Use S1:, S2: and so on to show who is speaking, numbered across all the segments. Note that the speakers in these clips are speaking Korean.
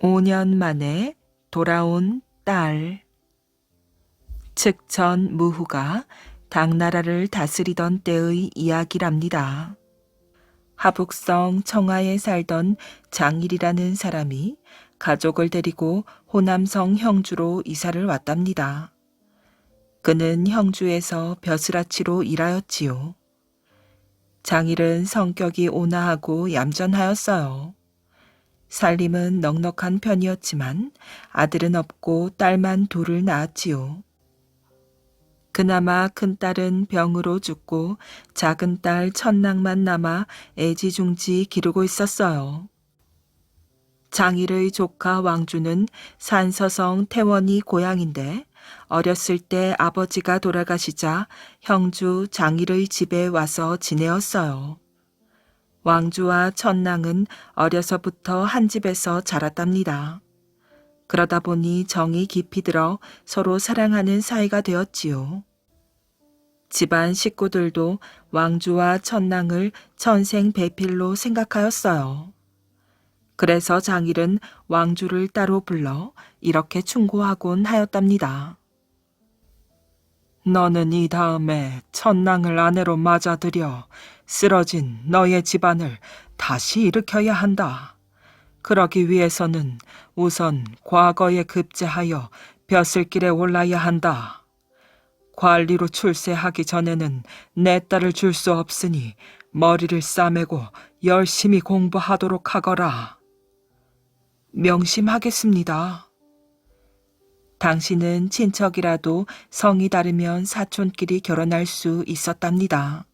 S1: 5년 만에 돌아온 딸. 측천 무후가 당나라를 다스리던 때의 이야기랍니다. 하북성 청하에 살던 장일이라는 사람이 가족을 데리고 호남성 형주로 이사를 왔답니다. 그는 형주에서 벼슬아치로 일하였지요. 장일은 성격이 온화하고 얌전하였어요. 살림은 넉넉한 편이었지만 아들은 없고 딸만 둘을 낳았지요. 그나마 큰딸은 병으로 죽고 작은 딸 천랑만 남아 애지중지 기르고 있었어요. 장일의 조카 왕주는 산서성 태원이 고향인데 어렸을 때 아버지가 돌아가시자 형주 장일의 집에 와서 지내었어요. 왕주와 천랑은 어려서부터 한 집에서 자랐답니다. 그러다 보니 정이 깊이 들어 서로 사랑하는 사이가 되었지요. 집안 식구들도 왕주와 천랑을 천생배필로 생각하였어요. 그래서 장일은 왕주를 따로 불러 이렇게 충고하곤 하였답니다. 너는 이 다음에 천랑을 아내로 맞아들여 쓰러진 너의 집안을 다시 일으켜야 한다. 그러기 위해서는 우선 과거에 급제하여 벼슬길에 올라야 한다. 관리로 출세하기 전에는 내 딸을 줄 수 없으니 머리를 싸매고 열심히 공부하도록 하거라. 명심하겠습니다. 당신은 친척이라도 성이 다르면 사촌끼리 결혼할 수 있었답니다.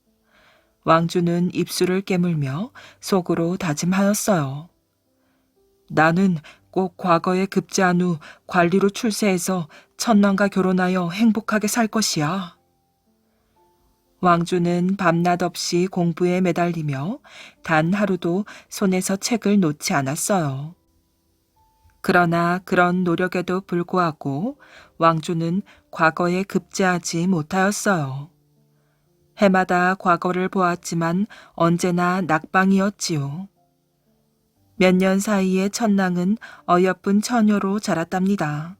S1: 왕주는 입술을 깨물며 속으로 다짐하였어요. 나는 꼭 과거에 급제한 후 관리로 출세해서 천랑과 결혼하여 행복하게 살 것이야. 왕주는 밤낮 없이 공부에 매달리며 단 하루도 손에서 책을 놓지 않았어요. 그러나 그런 노력에도 불구하고 왕주는 과거에 급제하지 못하였어요. 해마다 과거를 보았지만 언제나 낙방이었지요. 몇 년 사이에 천랑은 어여쁜 처녀로 자랐답니다.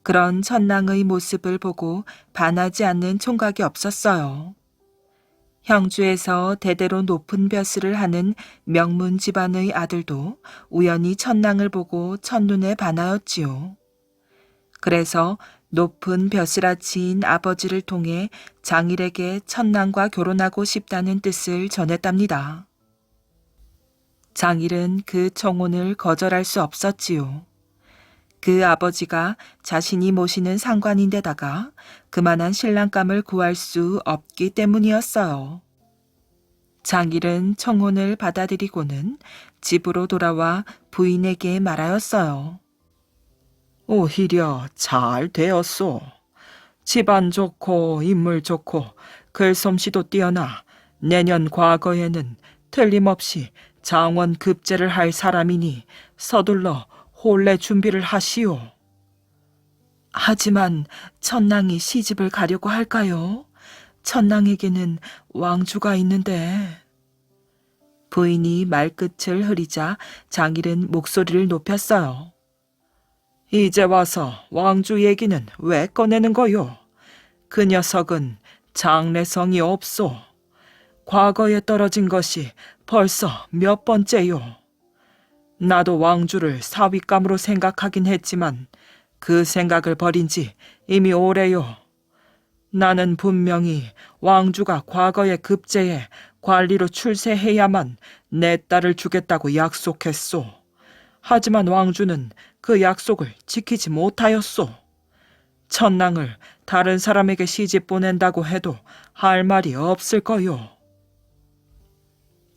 S1: 그런 천랑의 모습을 보고 반하지 않는 총각이 없었어요. 형주에서 대대로 높은 벼슬을 하는 명문 집안의 아들도 우연히 천랑을 보고 첫눈에 반하였지요. 그래서 높은 벼슬아치인 아버지를 통해 장일에게 천랑과 결혼하고 싶다는 뜻을 전했답니다. 장일은 그 청혼을 거절할 수 없었지요. 그 아버지가 자신이 모시는 상관인데다가 그만한 신랑감을 구할 수 없기 때문이었어요. 장일은 청혼을 받아들이고는 집으로 돌아와 부인에게 말하였어요. 오히려 잘 되었소. 집안 좋고 인물 좋고 글솜씨도 뛰어나 내년 과거에는 틀림없이 장원 급제를 할 사람이니 서둘러 혼례 준비를 하시오. 하지만 천랑이 시집을 가려고 할까요? 천랑에게는 왕주가 있는데. 부인이 말끝을 흐리자 장일은 목소리를 높였어요. 이제 와서 왕주 얘기는 왜 꺼내는 거요? 그 녀석은 장래성이 없소. 과거에 떨어진 것이 벌써 몇 번째요. 나도 왕주를 사윗감으로 생각하긴 했지만 그 생각을 버린 지 이미 오래요. 나는 분명히 왕주가 과거에 급제해 관리로 출세해야만 내 딸을 주겠다고 약속했소. 하지만 왕주는 그 약속을 지키지 못하였소. 천랑을 다른 사람에게 시집 보낸다고 해도 할 말이 없을 거요.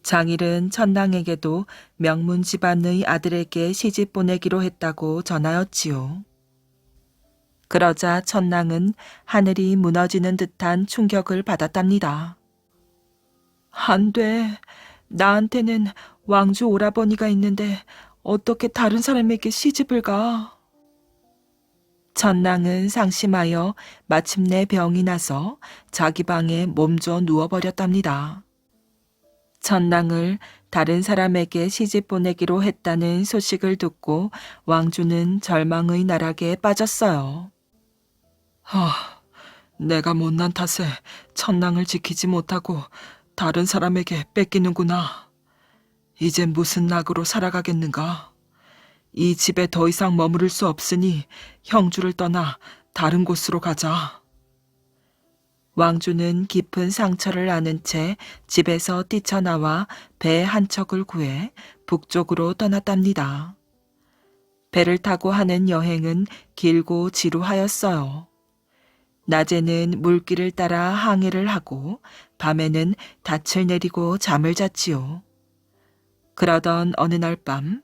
S1: 장일은 천랑에게도 명문 집안의 아들에게 시집 보내기로 했다고 전하였지요. 그러자 천랑은 하늘이 무너지는 듯한 충격을 받았답니다. 안 돼. 나한테는 왕주 오라버니가 있는데 어떻게 다른 사람에게 시집을 가? 천랑은 상심하여 마침내 병이 나서 자기 방에 몸져 누워버렸답니다. 천랑을 다른 사람에게 시집 보내기로 했다는 소식을 듣고 왕주는 절망의 나락에 빠졌어요. 내가 못난 탓에 천랑을 지키지 못하고 다른 사람에게 뺏기는구나. 이제 무슨 낙으로 살아가겠는가? 이 집에 더 이상 머무를 수 없으니 형주를 떠나 다른 곳으로 가자. 왕주는 깊은 상처를 안은 채 집에서 뛰쳐나와 배 한 척을 구해 북쪽으로 떠났답니다. 배를 타고 하는 여행은 길고 지루하였어요. 낮에는 물길을 따라 항해를 하고 밤에는 닻을 내리고 잠을 잤지요. 그러던 어느 날 밤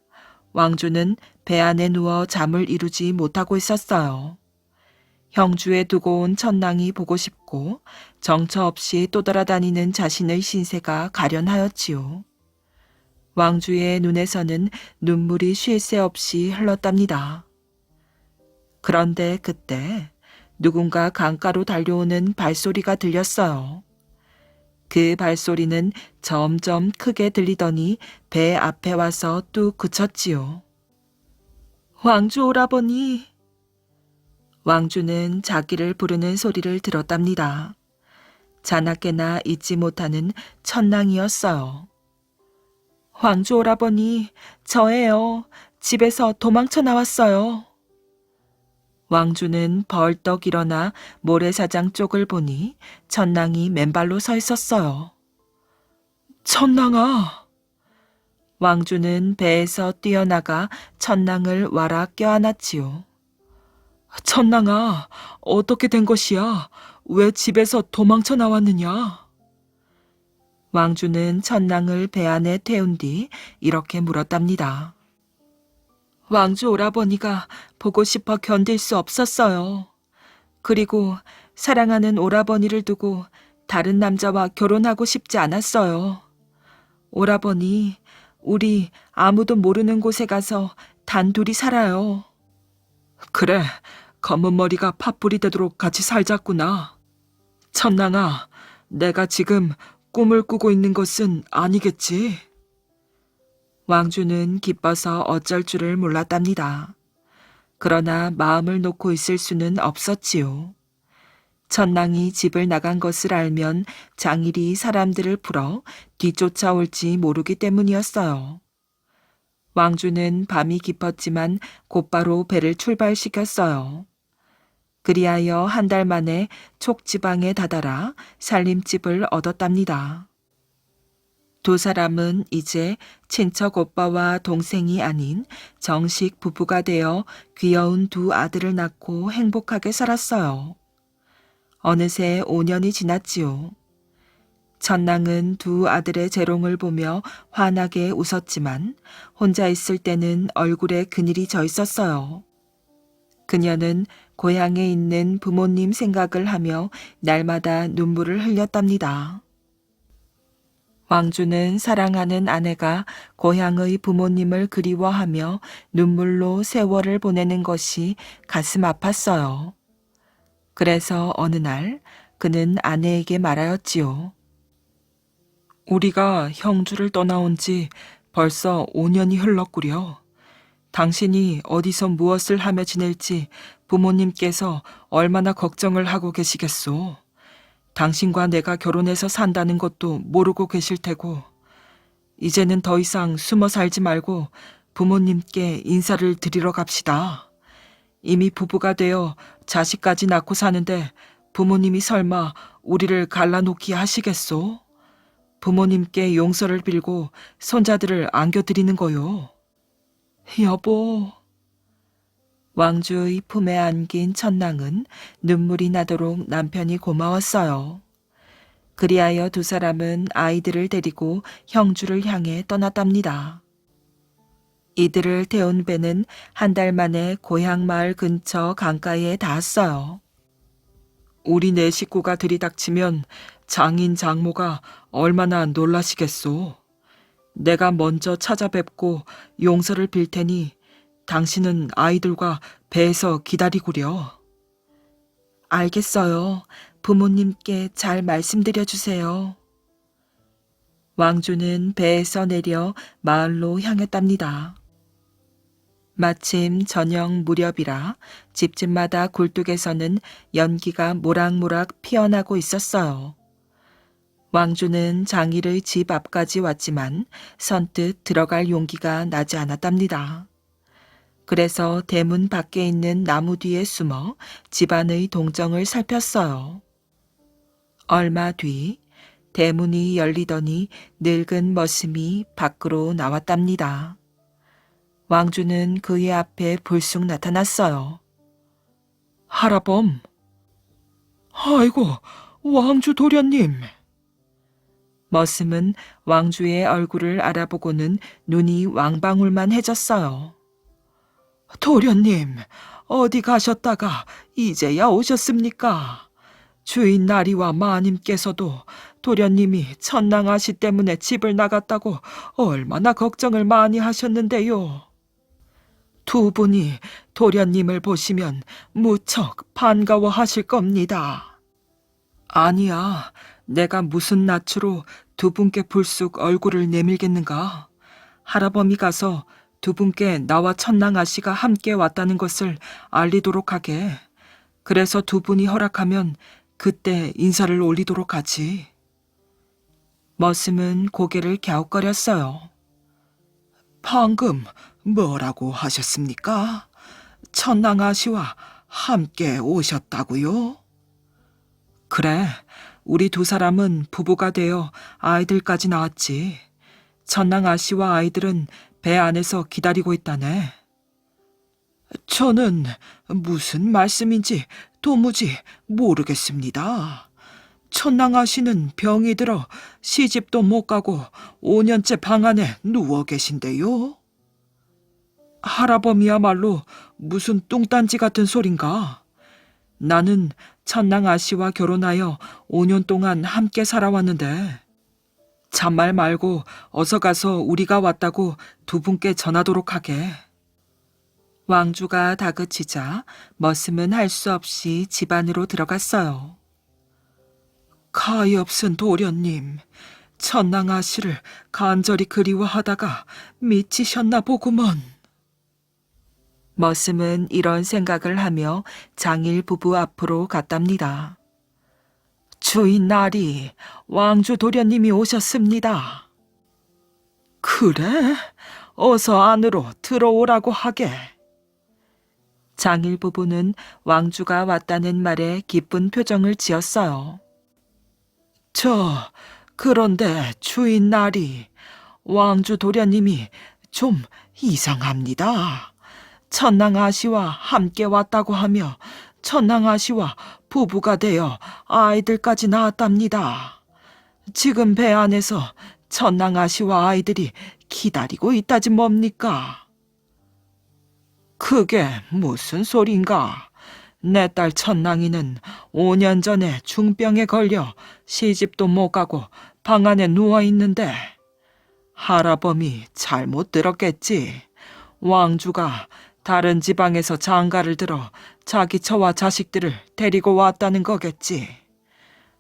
S1: 왕주는 배 안에 누워 잠을 이루지 못하고 있었어요. 형주에 두고 온 천랑이 보고 싶고 정처 없이 떠돌아다니는 자신의 신세가 가련하였지요. 왕주의 눈에서는 눈물이 쉴 새 없이 흘렀답니다. 그런데 그때 누군가 강가로 달려오는 발소리가 들렸어요. 그 발소리는 점점 크게 들리더니 배 앞에 와서 뚝 그쳤지요. 왕주 오라버니! 왕주는 자기를 부르는 소리를 들었답니다. 자나깨나 잊지 못하는 천랑이었어요. 왕주 오라버니, 저예요. 집에서 도망쳐 나왔어요. 왕주는 벌떡 일어나 모래사장 쪽을 보니 천랑이 맨발로 서 있었어요. 천랑아! 왕주는 배에서 뛰어나가 천랑을 와라 껴안았지요. 천랑아, 어떻게 된 것이야? 왜 집에서 도망쳐 나왔느냐? 왕주는 천랑을 배 안에 태운 뒤 이렇게 물었답니다. 왕주 오라버니가 보고 싶어 견딜 수 없었어요. 그리고 사랑하는 오라버니를 두고 다른 남자와 결혼하고 싶지 않았어요. 오라버니, 우리 아무도 모르는 곳에 가서 단둘이 살아요. 그래, 검은 머리가 팥불이 되도록 같이 살자꾸나. 천랑아, 내가 지금 꿈을 꾸고 있는 것은 아니겠지? 왕주는 기뻐서 어쩔 줄을 몰랐답니다. 그러나 마음을 놓고 있을 수는 없었지요. 천랑이 집을 나간 것을 알면 장일이 사람들을 풀어 뒤쫓아올지 모르기 때문이었어요. 왕주는 밤이 깊었지만 곧바로 배를 출발시켰어요. 그리하여 한 달 만에 촉지방에 다다라 살림집을 얻었답니다. 두 사람은 이제 친척 오빠와 동생이 아닌 정식 부부가 되어 귀여운 두 아들을 낳고 행복하게 살았어요. 어느새 5년이 지났지요. 천랑은 두 아들의 재롱을 보며 환하게 웃었지만 혼자 있을 때는 얼굴에 그늘이 져 있었어요. 그녀는 고향에 있는 부모님 생각을 하며 날마다 눈물을 흘렸답니다. 왕주는 사랑하는 아내가 고향의 부모님을 그리워하며 눈물로 세월을 보내는 것이 가슴 아팠어요. 그래서 어느 날 그는 아내에게 말하였지요. 우리가 형주를 떠나온 지 벌써 5년이 흘렀구려. 당신이 어디서 무엇을 하며 지낼지 부모님께서 얼마나 걱정을 하고 계시겠소. 당신과 내가 결혼해서 산다는 것도 모르고 계실 테고, 이제는 더 이상 숨어 살지 말고 부모님께 인사를 드리러 갑시다. 이미 부부가 되어 자식까지 낳고 사는데 부모님이 설마 우리를 갈라놓기 하시겠소? 부모님께 용서를 빌고 손자들을 안겨드리는 거요. 여보. 왕주의 품에 안긴 천랑은 눈물이 나도록 남편이 고마웠어요. 그리하여 두 사람은 아이들을 데리고 형주를 향해 떠났답니다. 이들을 태운 배는 한 달 만에 고향 마을 근처 강가에 닿았어요. 우리 네 식구가 들이닥치면 장인 장모가 얼마나 놀라시겠소. 내가 먼저 찾아뵙고 용서를 빌 테니 당신은 아이들과 배에서 기다리구려. 알겠어요. 부모님께 잘 말씀드려 주세요. 왕주는 배에서 내려 마을로 향했답니다. 마침 저녁 무렵이라 집집마다 굴뚝에서는 연기가 모락모락 피어나고 있었어요. 왕주는 장일의 집 앞까지 왔지만 선뜻 들어갈 용기가 나지 않았답니다. 그래서 대문 밖에 있는 나무 뒤에 숨어 집안의 동정을 살폈어요. 얼마 뒤 대문이 열리더니 늙은 머슴이 밖으로 나왔답니다. 왕주는 그의 앞에 불쑥 나타났어요. 할아범. 아이고, 왕주 도련님. 머슴은 왕주의 얼굴을 알아보고는 눈이 왕방울만 해졌어요. 도련님, 어디 가셨다가 이제야 오셨습니까? 주인 나리와 마님께서도 도련님이 천낭아씨 때문에 집을 나갔다고 얼마나 걱정을 많이 하셨는데요. 두 분이 도련님을 보시면 무척 반가워하실 겁니다. 아니야, 내가 무슨 낯으로 두 분께 불쑥 얼굴을 내밀겠는가? 할아범이 가서 두 분께 나와 천낭아씨가 함께 왔다는 것을 알리도록 하게. 그래서 두 분이 허락하면 그때 인사를 올리도록 하지. 머슴은 고개를 갸웃거렸어요. 방금 뭐라고 하셨습니까? 천낭아씨와 함께 오셨다고요? 그래, 우리 두 사람은 부부가 되어 아이들까지 낳았지. 천낭아씨와 아이들은 배 안에서 기다리고 있다네. 저는 무슨 말씀인지 도무지 모르겠습니다. 천낭아씨는 병이 들어 시집도 못 가고 5년째 방 안에 누워 계신데요. 할아범이야말로 무슨 뚱딴지 같은 소린가? 나는 천낭아씨와 결혼하여 5년 동안 함께 살아왔는데 잔말 말고 어서 가서 우리가 왔다고 두 분께 전하도록 하게. 왕주가 다그치자 머슴은 할 수 없이 집 안으로 들어갔어요. 가엾은 도련님, 천낭아씨를 간절히 그리워하다가 미치셨나 보구먼. 머슴은 이런 생각을 하며 장일 부부 앞으로 갔답니다. 주인 나리, 왕주 도련님이 오셨습니다. 그래? 어서 안으로 들어오라고 하게. 장일 부부는 왕주가 왔다는 말에 기쁜 표정을 지었어요. 그런데 주인 나리, 왕주 도련님이 좀 이상합니다. 천낭아씨와 함께 왔다고 하며 천낭아씨와 부부가 되어 아이들까지 낳았답니다. 지금 배 안에서 천낭아씨와 아이들이 기다리고 있다지 뭡니까? 그게 무슨 소린가? 내 딸 천낭이는 5년 전에 중병에 걸려 시집도 못 가고 방 안에 누워 있는데 할아범이 잘못 들었겠지. 왕주가 다른 지방에서 장가를 들어 자기 처와 자식들을 데리고 왔다는 거겠지.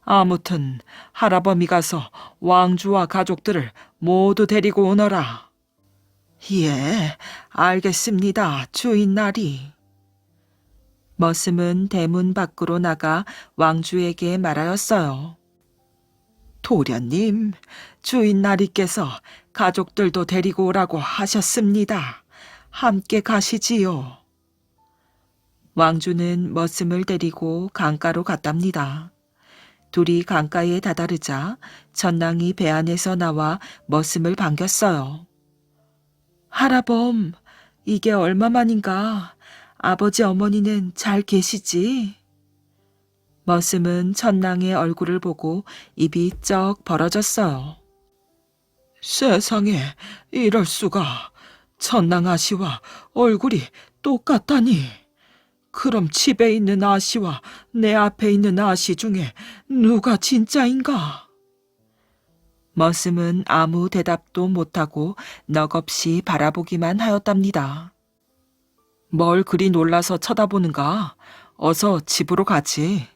S1: 아무튼 할아범이 가서 왕주와 가족들을 모두 데리고 오너라. 예, 알겠습니다, 주인 나리. 머슴은 대문 밖으로 나가 왕주에게 말하였어요. 도련님, 주인 나리께서 가족들도 데리고 오라고 하셨습니다. 함께 가시지요. 왕주는 머슴을 데리고 강가로 갔답니다. 둘이 강가에 다다르자 천낭이 배 안에서 나와 머슴을 반겼어요. 할아범, 이게 얼마만인가? 아버지 어머니는 잘 계시지? 머슴은 천낭의 얼굴을 보고 입이 쩍 벌어졌어요. 세상에, 이럴 수가. 천낭 아씨와 얼굴이 똑같다니. 그럼 집에 있는 아씨와 내 앞에 있는 아씨 중에 누가 진짜인가? 머슴은 아무 대답도 못하고 넋없이 바라보기만 하였답니다. 뭘 그리 놀라서 쳐다보는가? 어서 집으로 가지.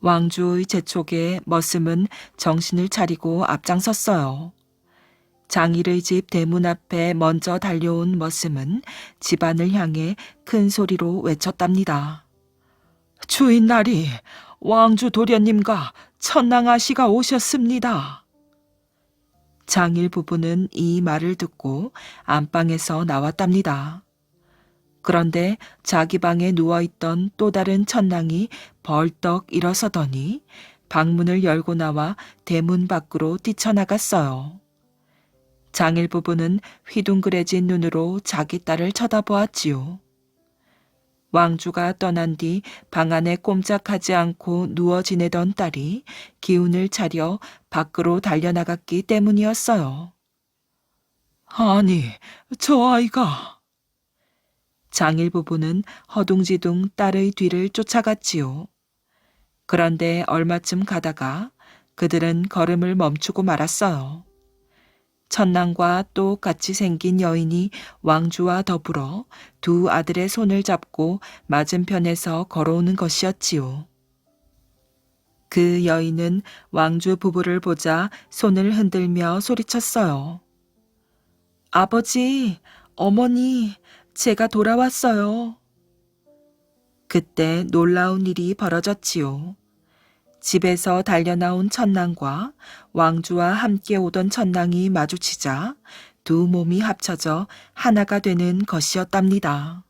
S1: 왕주의 재촉에 머슴은 정신을 차리고 앞장섰어요. 장일의 집 대문 앞에 먼저 달려온 머슴은 집안을 향해 큰 소리로 외쳤답니다. 주인나리, 왕주 도련님과 천랑 아씨가 오셨습니다. 장일 부부는 이 말을 듣고 안방에서 나왔답니다. 그런데 자기 방에 누워있던 또 다른 천랑이 벌떡 일어서더니 방문을 열고 나와 대문 밖으로 뛰쳐나갔어요. 장일 부부는 휘둥그레진 눈으로 자기 딸을 쳐다보았지요. 왕주가 떠난 뒤 방 안에 꼼짝하지 않고 누워 지내던 딸이 기운을 차려 밖으로 달려나갔기 때문이었어요. 아니, 저 아이가... 장일 부부는 허둥지둥 딸의 뒤를 쫓아갔지요. 그런데 얼마쯤 가다가 그들은 걸음을 멈추고 말았어요. 천랑과 똑같이 생긴 여인이 왕주와 더불어 두 아들의 손을 잡고 맞은편에서 걸어오는 것이었지요. 그 여인은 왕주 부부를 보자 손을 흔들며 소리쳤어요. 아버지, 어머니, 제가 돌아왔어요. 그때 놀라운 일이 벌어졌지요. 집에서 달려나온 천랑과 왕주와 함께 오던 천랑이 마주치자 두 몸이 합쳐져 하나가 되는 것이었답니다.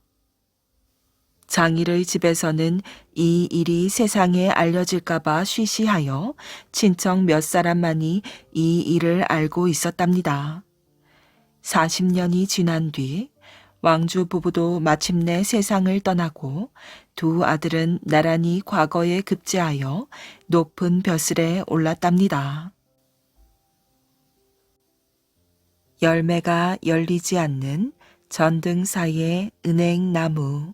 S1: 장일의 집에서는 이 일이 세상에 알려질까봐 쉬쉬하여 친척 몇 사람만이 이 일을 알고 있었답니다. 40년이 지난 뒤 왕주 부부도 마침내 세상을 떠나고 두 아들은 나란히 과거에 급제하여 높은 벼슬에 올랐답니다. 열매가 열리지 않는 전등 사이의 은행나무.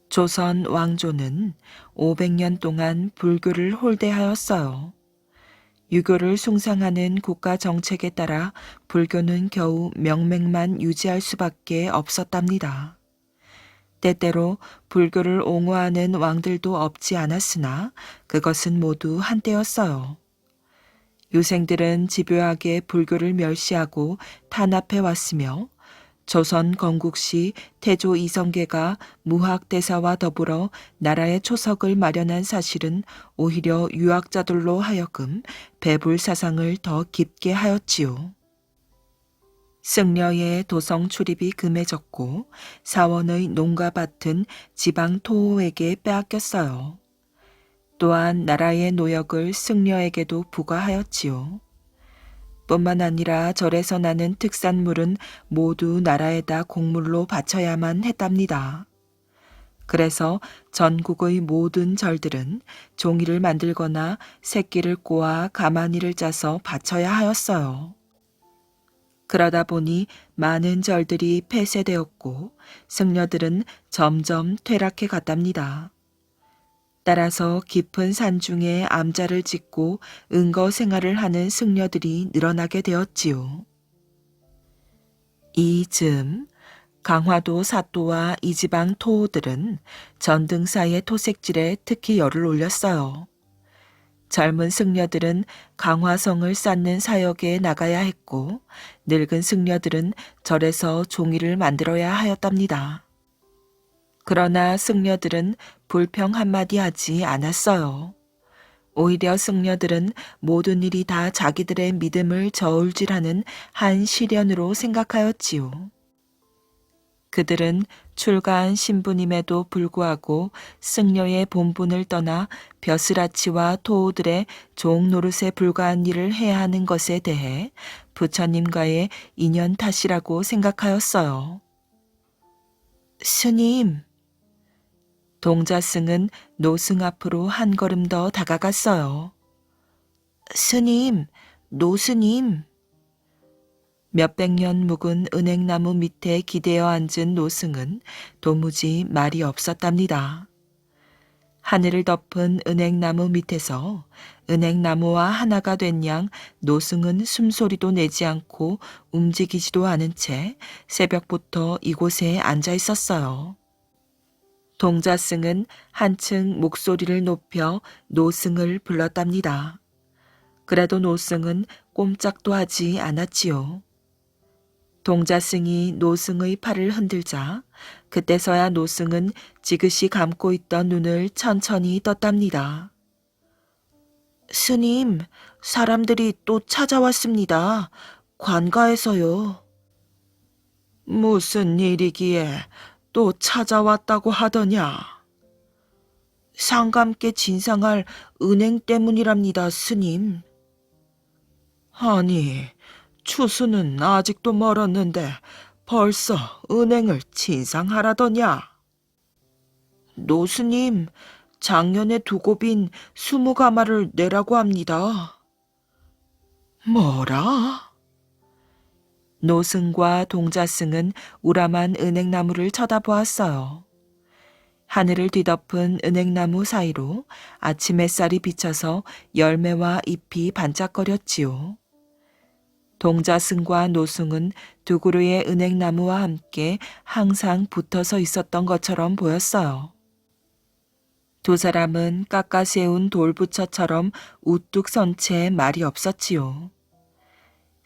S1: 조선 왕조는 500년 동안 불교를 홀대하였어요. 유교를 숭상하는 국가 정책에 따라 불교는 겨우 명맥만 유지할 수밖에 없었답니다. 때때로 불교를 옹호하는 왕들도 없지 않았으나 그것은 모두 한때였어요. 유생들은 집요하게 불교를 멸시하고 탄압해 왔으며 조선 건국시 태조 이성계가 무학대사와 더불어 나라의 초석을 마련한 사실은 오히려 유학자들로 하여금 배불 사상을 더 깊게 하였지요. 승려의 도성 출입이 금해졌고 사원의 농가 밭은 지방 토호에게 빼앗겼어요. 또한 나라의 노역을 승려에게도 부과하였지요. 뿐만 아니라 절에서 나는 특산물은 모두 나라에다 공물로 바쳐야만 했답니다. 그래서 전국의 모든 절들은 종이를 만들거나 새끼를 꼬아 가마니를 짜서 바쳐야 하였어요. 그러다 보니 많은 절들이 폐쇄되었고 승려들은 점점 퇴락해 갔답니다. 따라서 깊은 산중에 암자를 짓고 은거 생활을 하는 승려들이 늘어나게 되었지요. 이 즈음 강화도 사또와 이 지방 토호들은 전등사의 토색질에 특히 열을 올렸어요. 젊은 승려들은 강화성을 쌓는 사역에 나가야 했고 늙은 승려들은 절에서 종이를 만들어야 하였답니다. 그러나 승려들은 불평 한마디 하지 않았어요. 오히려 승려들은 모든 일이 다 자기들의 믿음을 저울질하는 한 시련으로 생각하였지요. 그들은 출가한 신부님에도 불구하고 승려의 본분을 떠나 벼슬아치와 토호들의 종 노릇에 불과한 일을 해야 하는 것에 대해 부처님과의 인연 탓이라고 생각하였어요. 스님, 동자승은 노승 앞으로 한 걸음 더 다가갔어요. 스님, 노스님. 몇백 년 묵은 은행나무 밑에 기대어 앉은 노승은 도무지 말이 없었답니다. 하늘을 덮은 은행나무 밑에서 은행나무와 하나가 된 양 노승은 숨소리도 내지 않고 움직이지도 않은 채 새벽부터 이곳에 앉아 있었어요. 동자승은 한층 목소리를 높여 노승을 불렀답니다. 그래도 노승은 꼼짝도 하지 않았지요. 동자승이 노승의 팔을 흔들자 그때서야 노승은 지그시 감고 있던 눈을 천천히 떴답니다. 스님, 사람들이 또 찾아왔습니다. 관가에서요. 무슨 일이기에 또 찾아왔다고 하더냐? 상감께 진상할 은행 때문이랍니다, 스님. 아니, 추수는 아직도 멀었는데 벌써 은행을 진상하라더냐? 노스님, 작년에 두고 빈 20가마를 내라고 합니다. 뭐라? 노승과 동자승은 우람한 은행나무를 쳐다보았어요. 하늘을 뒤덮은 은행나무 사이로 아침 햇살이 비쳐서 열매와 잎이 반짝거렸지요. 동자승과 노승은 두 그루의 은행나무와 함께 항상 붙어서 있었던 것처럼 보였어요. 두 사람은 깎아세운 돌부처처럼 우뚝 선 채 말이 없었지요.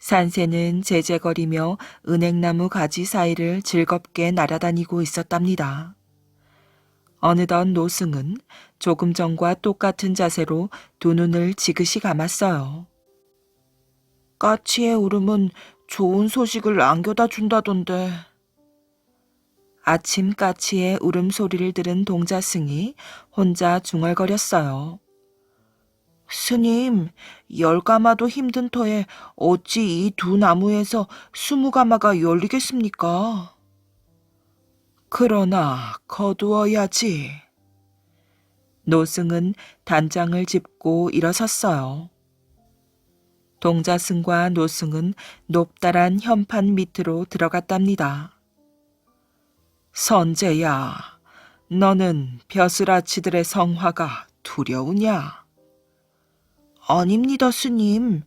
S1: 산새는 제제거리며 은행나무 가지 사이를 즐겁게 날아다니고 있었답니다. 어느덧 노승은 조금 전과 똑같은 자세로 두 눈을 지그시 감았어요. 까치의 울음은 좋은 소식을 안겨다 준다던데. 아침 까치의 울음소리를 들은 동자승이 혼자 중얼거렸어요. 스님, 10가마도 힘든 터에 어찌 이 두 나무에서 20가마가 열리겠습니까? 그러나 거두어야지. 노승은 단장을 짚고 일어섰어요. 동자승과 노승은 높다란 현판 밑으로 들어갔답니다. 선제야, 너는 벼슬아치들의 성화가 두려우냐? 아닙니다, 스님.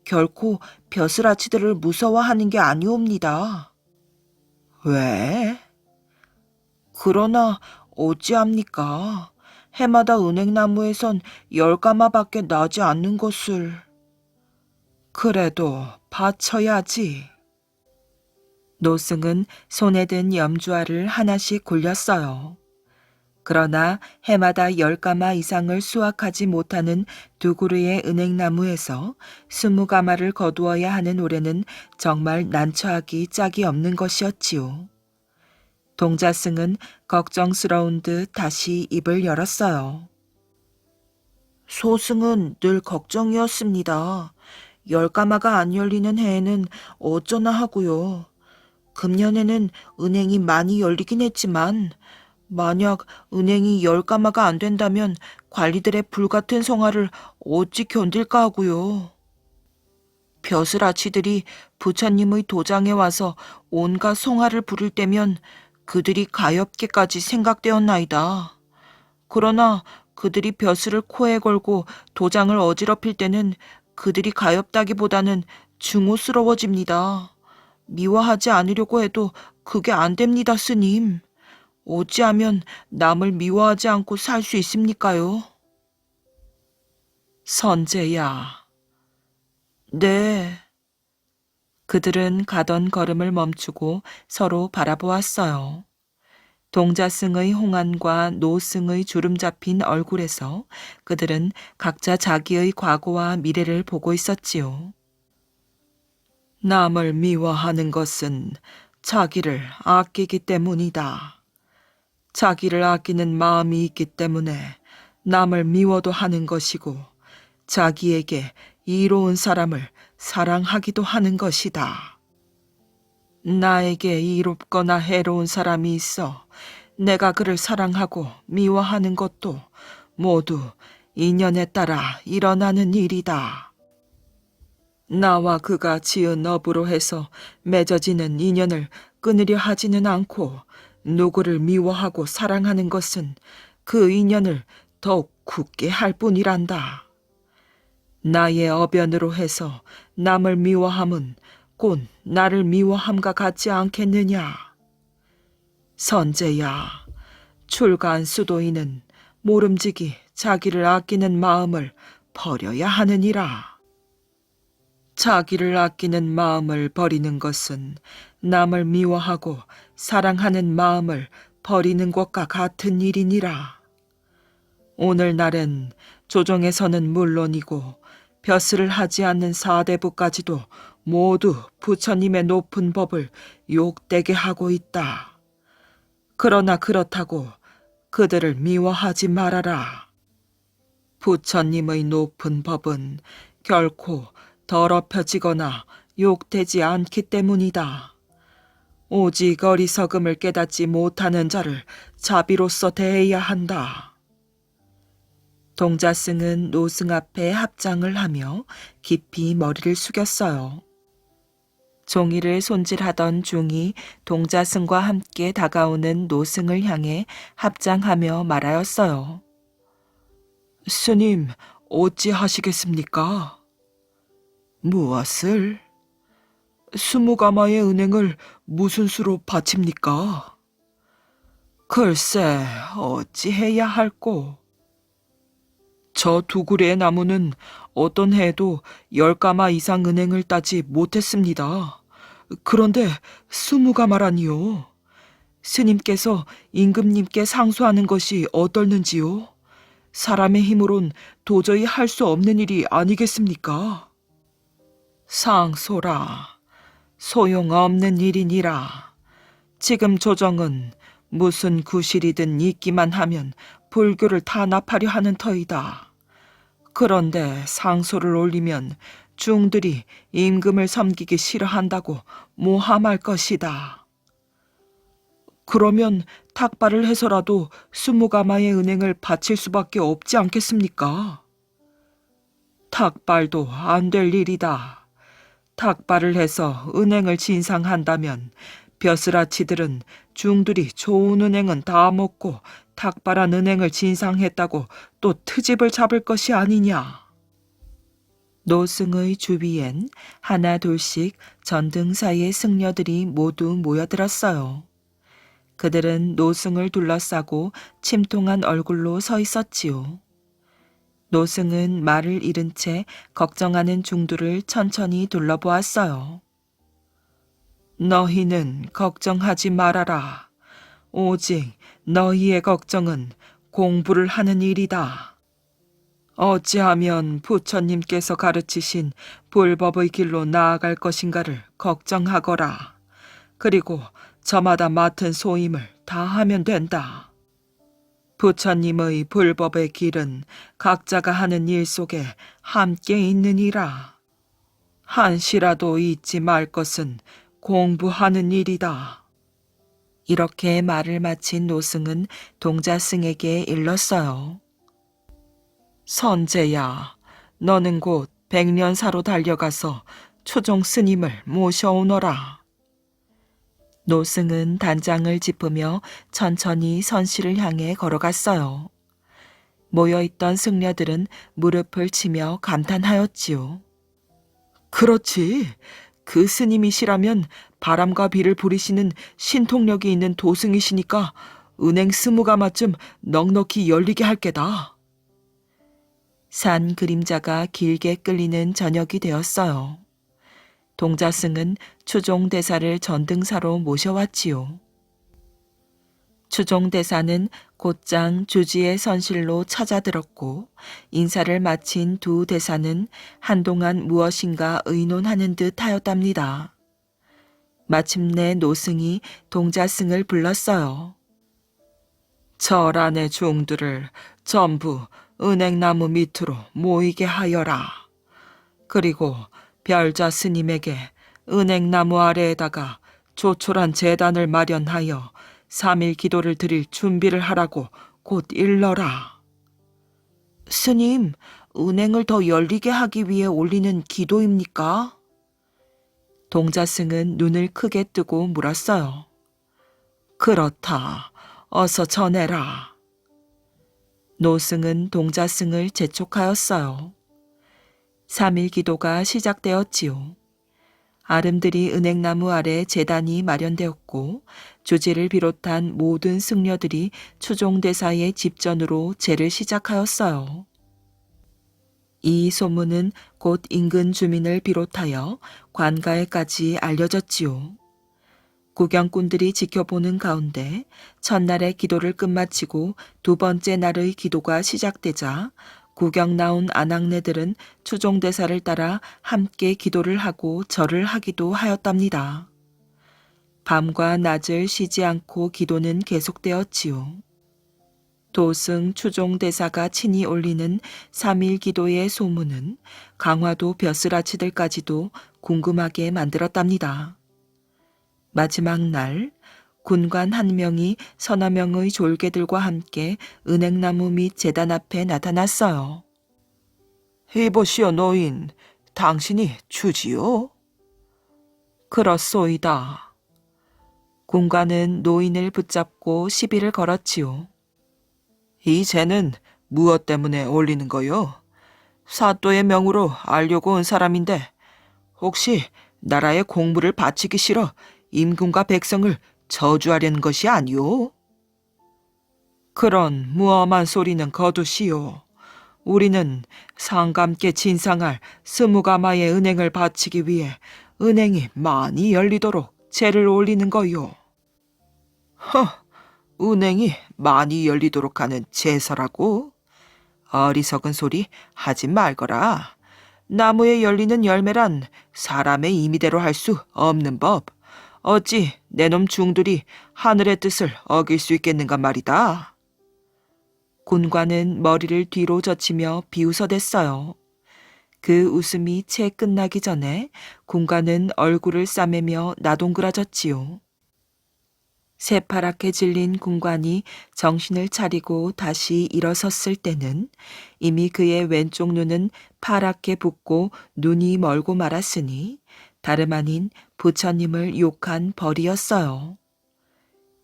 S1: 결코 벼슬아치들을 무서워하는 게 아니옵니다. 왜? 그러나 어찌합니까? 해마다 은행나무에선 10가마밖에 나지 않는 것을. 그래도 바쳐야지. 노승은 손에 든 염주알을 하나씩 굴렸어요. 그러나 해마다 10가마 이상을 수확하지 못하는 두 그루의 은행나무에서 20가마를 거두어야 하는 올해는 정말 난처하기 짝이 없는 것이었지요. 동자승은 걱정스러운 듯 다시 입을 열었어요. 소승은 늘 걱정이었습니다. 10가마가 안 열리는 해에는 어쩌나 하고요. 금년에는 은행이 많이 열리긴 했지만 만약 은행이 10가마가 안 된다면 관리들의 불같은 성화를 어찌 견딜까 하고요. 벼슬아치들이 부처님의 도장에 와서 온갖 성화를 부를 때면 그들이 가엾게까지 생각되었나이다. 그러나 그들이 벼슬을 코에 걸고 도장을 어지럽힐 때는 그들이 가엾다기보다는 증오스러워집니다. 미워하지 않으려고 해도 그게 안 됩니다, 스님. 어찌하면 남을 미워하지 않고 살 수 있습니까요? 선제야. 네. 그들은 가던 걸음을 멈추고 서로 바라보았어요. 동자승의 홍안과 노승의 주름 잡힌 얼굴에서 그들은 각자 자기의 과거와 미래를 보고 있었지요. 남을 미워하는 것은 자기를 아끼기 때문이다. 자기를 아끼는 마음이 있기 때문에 남을 미워도 하는 것이고 자기에게 이로운 사람을 사랑하기도 하는 것이다. 나에게 이롭거나 해로운 사람이 있어 내가 그를 사랑하고 미워하는 것도 모두 인연에 따라 일어나는 일이다. 나와 그가 지은 업으로 해서 맺어지는 인연을 끊으려 하지는 않고 누구를 미워하고 사랑하는 것은 그 인연을 더욱 굳게 할 뿐이란다. 나의 어변으로 해서 남을 미워함은 곧 나를 미워함과 같지 않겠느냐. 선제야, 출가한 수도인은 모름지기 자기를 아끼는 마음을 버려야 하느니라. 자기를 아끼는 마음을 버리는 것은 남을 미워하고 사랑하는 마음을 버리는 것과 같은 일이니라. 오늘날은 조정에서는 물론이고 벼슬을 하지 않는 사대부까지도 모두 부처님의 높은 법을 욕되게 하고 있다. 그러나 그렇다고 그들을 미워하지 말아라. 부처님의 높은 법은 결코 더럽혀지거나 욕되지 않기 때문이다. 오직 어리석음을 깨닫지 못하는 자를 자비로서 대해야 한다. 동자승은 노승 앞에 합장을 하며 깊이 머리를 숙였어요. 종이를 손질하던 중이 동자승과 함께 다가오는 노승을 향해 합장하며 말하였어요. 스님, 어찌 하시겠습니까? 무엇을? 20가마의 은행을 무슨 수로 바칩니까? 글쎄, 어찌 해야 할꼬? 저 두 그루의 나무는 어떤 해에도 10가마 이상 은행을 따지 못했습니다. 그런데 20가마라니요. 스님께서 임금님께 상소하는 것이 어떨는지요? 사람의 힘으론 도저히 할 수 없는 일이 아니겠습니까? 상소라. 소용없는 일이니라. 지금 조정은 무슨 구실이든 있기만 하면 불교를 탄압하려 하는 터이다. 그런데 상소를 올리면 중들이 임금을 섬기기 싫어한다고 모함할 것이다. 그러면 탁발을 해서라도 20가마의 은행을 바칠 수밖에 없지 않겠습니까? 탁발도 안 될 일이다. 탁발을 해서 은행을 진상한다면 벼슬아치들은 중들이 좋은 은행은 다 먹고 탁발한 은행을 진상했다고 또 트집을 잡을 것이 아니냐. 노승의 주위엔 하나 둘씩 전등 사이의 승려들이 모두 모여들었어요. 그들은 노승을 둘러싸고 침통한 얼굴로 서 있었지요. 노승은 말을 잃은 채 걱정하는 중들을 천천히 둘러보았어요. 너희는 걱정하지 말아라. 오직 너희의 걱정은 공부를 하는 일이다. 어찌하면 부처님께서 가르치신 불법의 길로 나아갈 것인가를 걱정하거라. 그리고 저마다 맡은 소임을 다 하면 된다. 부처님의 불법의 길은 각자가 하는 일 속에 함께 있느니라. 한시라도 잊지 말 것은 공부하는 일이다. 이렇게 말을 마친 노승은 동자승에게 일렀어요. 선제야, 너는 곧 백년사로 달려가서 초종 스님을 모셔오너라. 노승은 단장을 짚으며 천천히 선실을 향해 걸어갔어요. 모여있던 승려들은 무릎을 치며 감탄하였지요. 그렇지. 그 스님이시라면 바람과 비를 부리시는 신통력이 있는 도승이시니까 은행 20가마쯤 넉넉히 열리게 할 게다. 산 그림자가 길게 끌리는 저녁이 되었어요. 동자승은 추종대사를 전등사로 모셔왔지요. 추종대사는 곧장 주지의 선실로 찾아들었고 인사를 마친 두 대사는 한동안 무엇인가 의논하는 듯 하였답니다. 마침내 노승이 동자승을 불렀어요. 절안의 중들을 전부 은행나무 밑으로 모이게 하여라. 그리고 별자 스님에게 은행나무 아래에다가 조촐한 제단을 마련하여 3일 기도를 드릴 준비를 하라고 곧 일러라. 스님, 은행을 더 열리게 하기 위해 올리는 기도입니까? 동자승은 눈을 크게 뜨고 물었어요. 그렇다. 어서 전해라. 노승은 동자승을 재촉하였어요. 3일 기도가 시작되었지요. 아름드리 은행나무 아래 제단이 마련되었고 주지를 비롯한 모든 승려들이 추종대사의 집전으로 제를 시작하였어요. 이 소문은 곧 인근 주민을 비롯하여 관가에까지 알려졌지요. 구경꾼들이 지켜보는 가운데 첫날의 기도를 끝마치고 두 번째 날의 기도가 시작되자 구경 나온 아낙네들은 추종대사를 따라 함께 기도를 하고 절을 하기도 하였답니다. 밤과 낮을 쉬지 않고 기도는 계속되었지요. 도승 추종대사가 친히 올리는 3일 기도의 소문은 강화도 벼슬아치들까지도 궁금하게 만들었답니다. 마지막 날 군관 한 명이 서너 명의 졸개들과 함께 은행나무 및 제단 앞에 나타났어요. 이보시오 노인, 당신이 주지요? 그렇소이다. 군관은 노인을 붙잡고 시비를 걸었지요. 이 죄는 무엇 때문에 올리는 거요? 사또의 명으로 알려고 온 사람인데 혹시 나라의 공부를 바치기 싫어 임금과 백성을 저주하려는 것이 아니오? 그런 무엄한 소리는 거두시오. 우리는 상감께 진상할 스무가마의 은행을 바치기 위해 은행이 많이 열리도록 제를 올리는 거요. 은행이 많이 열리도록 하는 제서라고? 어리석은 소리 하지 말거라. 나무에 열리는 열매란 사람의 임의대로 할 수 없는 법. 어찌 내 놈 중들이 하늘의 뜻을 어길 수 있겠는가 말이다. 군관은 머리를 뒤로 젖히며 비웃어댔어요. 그 웃음이 채 끝나기 전에 군관은 얼굴을 싸매며 나동그라졌지요. 새파랗게 질린 군관이 정신을 차리고 다시 일어섰을 때는 이미 그의 왼쪽 눈은 파랗게 붓고 눈이 멀고 말았으니 다름 아닌 부처님을 욕한 벌이었어요.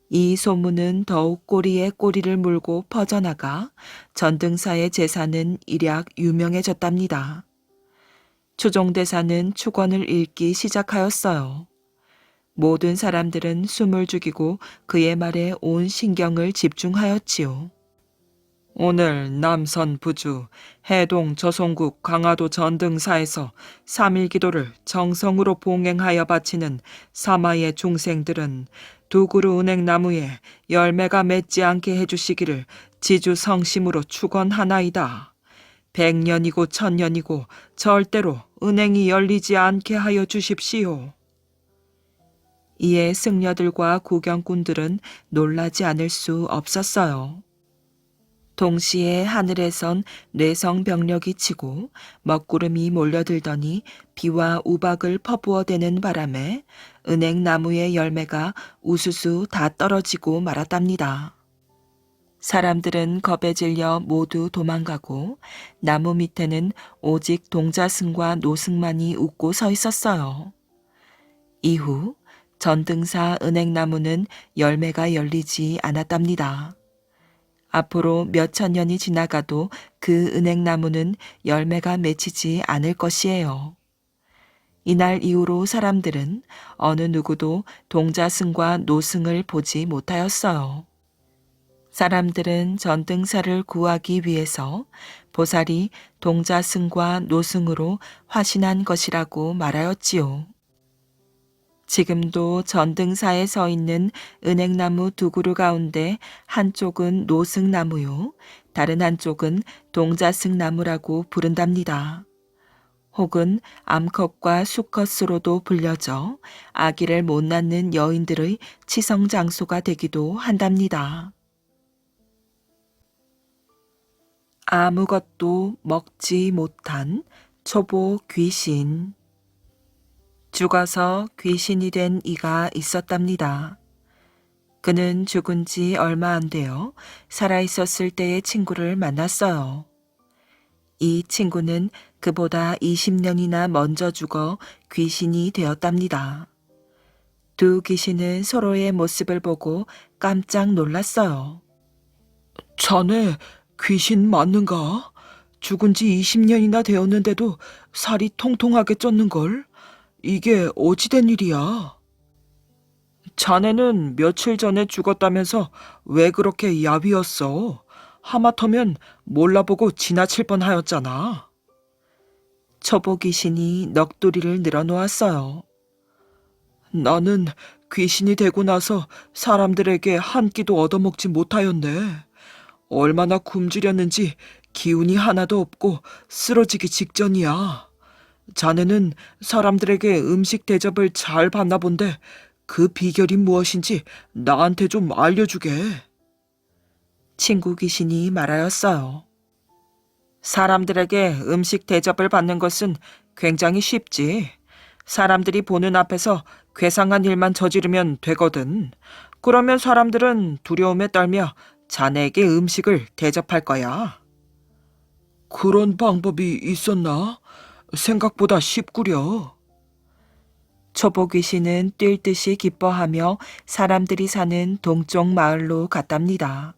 S1: 이 소문은 더욱 꼬리에 꼬리를 물고 퍼져나가 전등사의 제사는 일약 유명해졌답니다. 추종대사는 축원을 읽기 시작하였어요. 모든 사람들은 숨을 죽이고 그의 말에 온 신경을 집중하였지요. 오늘 남선 부주 해동 저송국 강화도 전등사에서 3일 기도를 정성으로 봉행하여 바치는 사마의 중생들은 두 그루 은행나무에 열매가 맺지 않게 해주시기를 지주 성심으로 축원하나이다. 100년이고 1000년이고 절대로 은행이 열리지 않게 하여 주십시오. 이에 승려들과 구경꾼들은 놀라지 않을 수 없었어요. 동시에 하늘에선 뇌성병력이 치고 먹구름이 몰려들더니 비와 우박을 퍼부어대는 바람에 은행나무의 열매가 우수수 다 떨어지고 말았답니다. 사람들은 겁에 질려 모두 도망가고 나무 밑에는 오직 동자승과 노승만이 웃고 서 있었어요. 이후 전등사 은행나무는 열매가 열리지 않았답니다. 앞으로 몇천 년이 지나가도 그 은행나무는 열매가 맺히지 않을 것이에요. 이날 이후로 사람들은 어느 누구도 동자승과 노승을 보지 못하였어요. 사람들은 전등사를 구하기 위해서 보살이 동자승과 노승으로 화신한 것이라고 말하였지요. 지금도 전등사에 서 있는 은행나무 두 그루 가운데 한쪽은 노승나무요, 다른 한쪽은 동자승나무라고 부른답니다. 혹은 암컷과 수컷으로도 불려져 아기를 못 낳는 여인들의 치성장소가 되기도 한답니다. 아무것도 먹지 못한 초보 귀신. 죽어서 귀신이 된 이가 있었답니다. 그는 죽은 지 얼마 안 되어 살아있었을 때의 친구를 만났어요. 이 친구는 그보다 20년이나 먼저 죽어 귀신이 되었답니다. 두 귀신은 서로의 모습을 보고 깜짝 놀랐어요. 자네 귀신 맞는가? 죽은 지 20년이나 되었는데도 살이 통통하게 쪘는걸? 이게 어찌된 일이야? 자네는 며칠 전에 죽었다면서 왜 그렇게 야위었어? 하마터면 몰라보고 지나칠 뻔하였잖아. 초보 귀신이 넋두리를 늘어놓았어요. 나는 귀신이 되고 나서 사람들에게 한 끼도 얻어먹지 못하였네. 얼마나 굶주렸는지 기운이 하나도 없고 쓰러지기 직전이야. 자네는 사람들에게 음식 대접을 잘 받나 본데 그 비결이 무엇인지 나한테 좀 알려주게. 친구 귀신이 말하였어요. 사람들에게 음식 대접을 받는 것은 굉장히 쉽지. 사람들이 보는 앞에서 괴상한 일만 저지르면 되거든. 그러면 사람들은 두려움에 떨며 자네에게 음식을 대접할 거야. 그런 방법이 있었나? 생각보다 쉽구려. 초보 귀신은 뛸 듯이 기뻐하며 사람들이 사는 동쪽 마을로 갔답니다.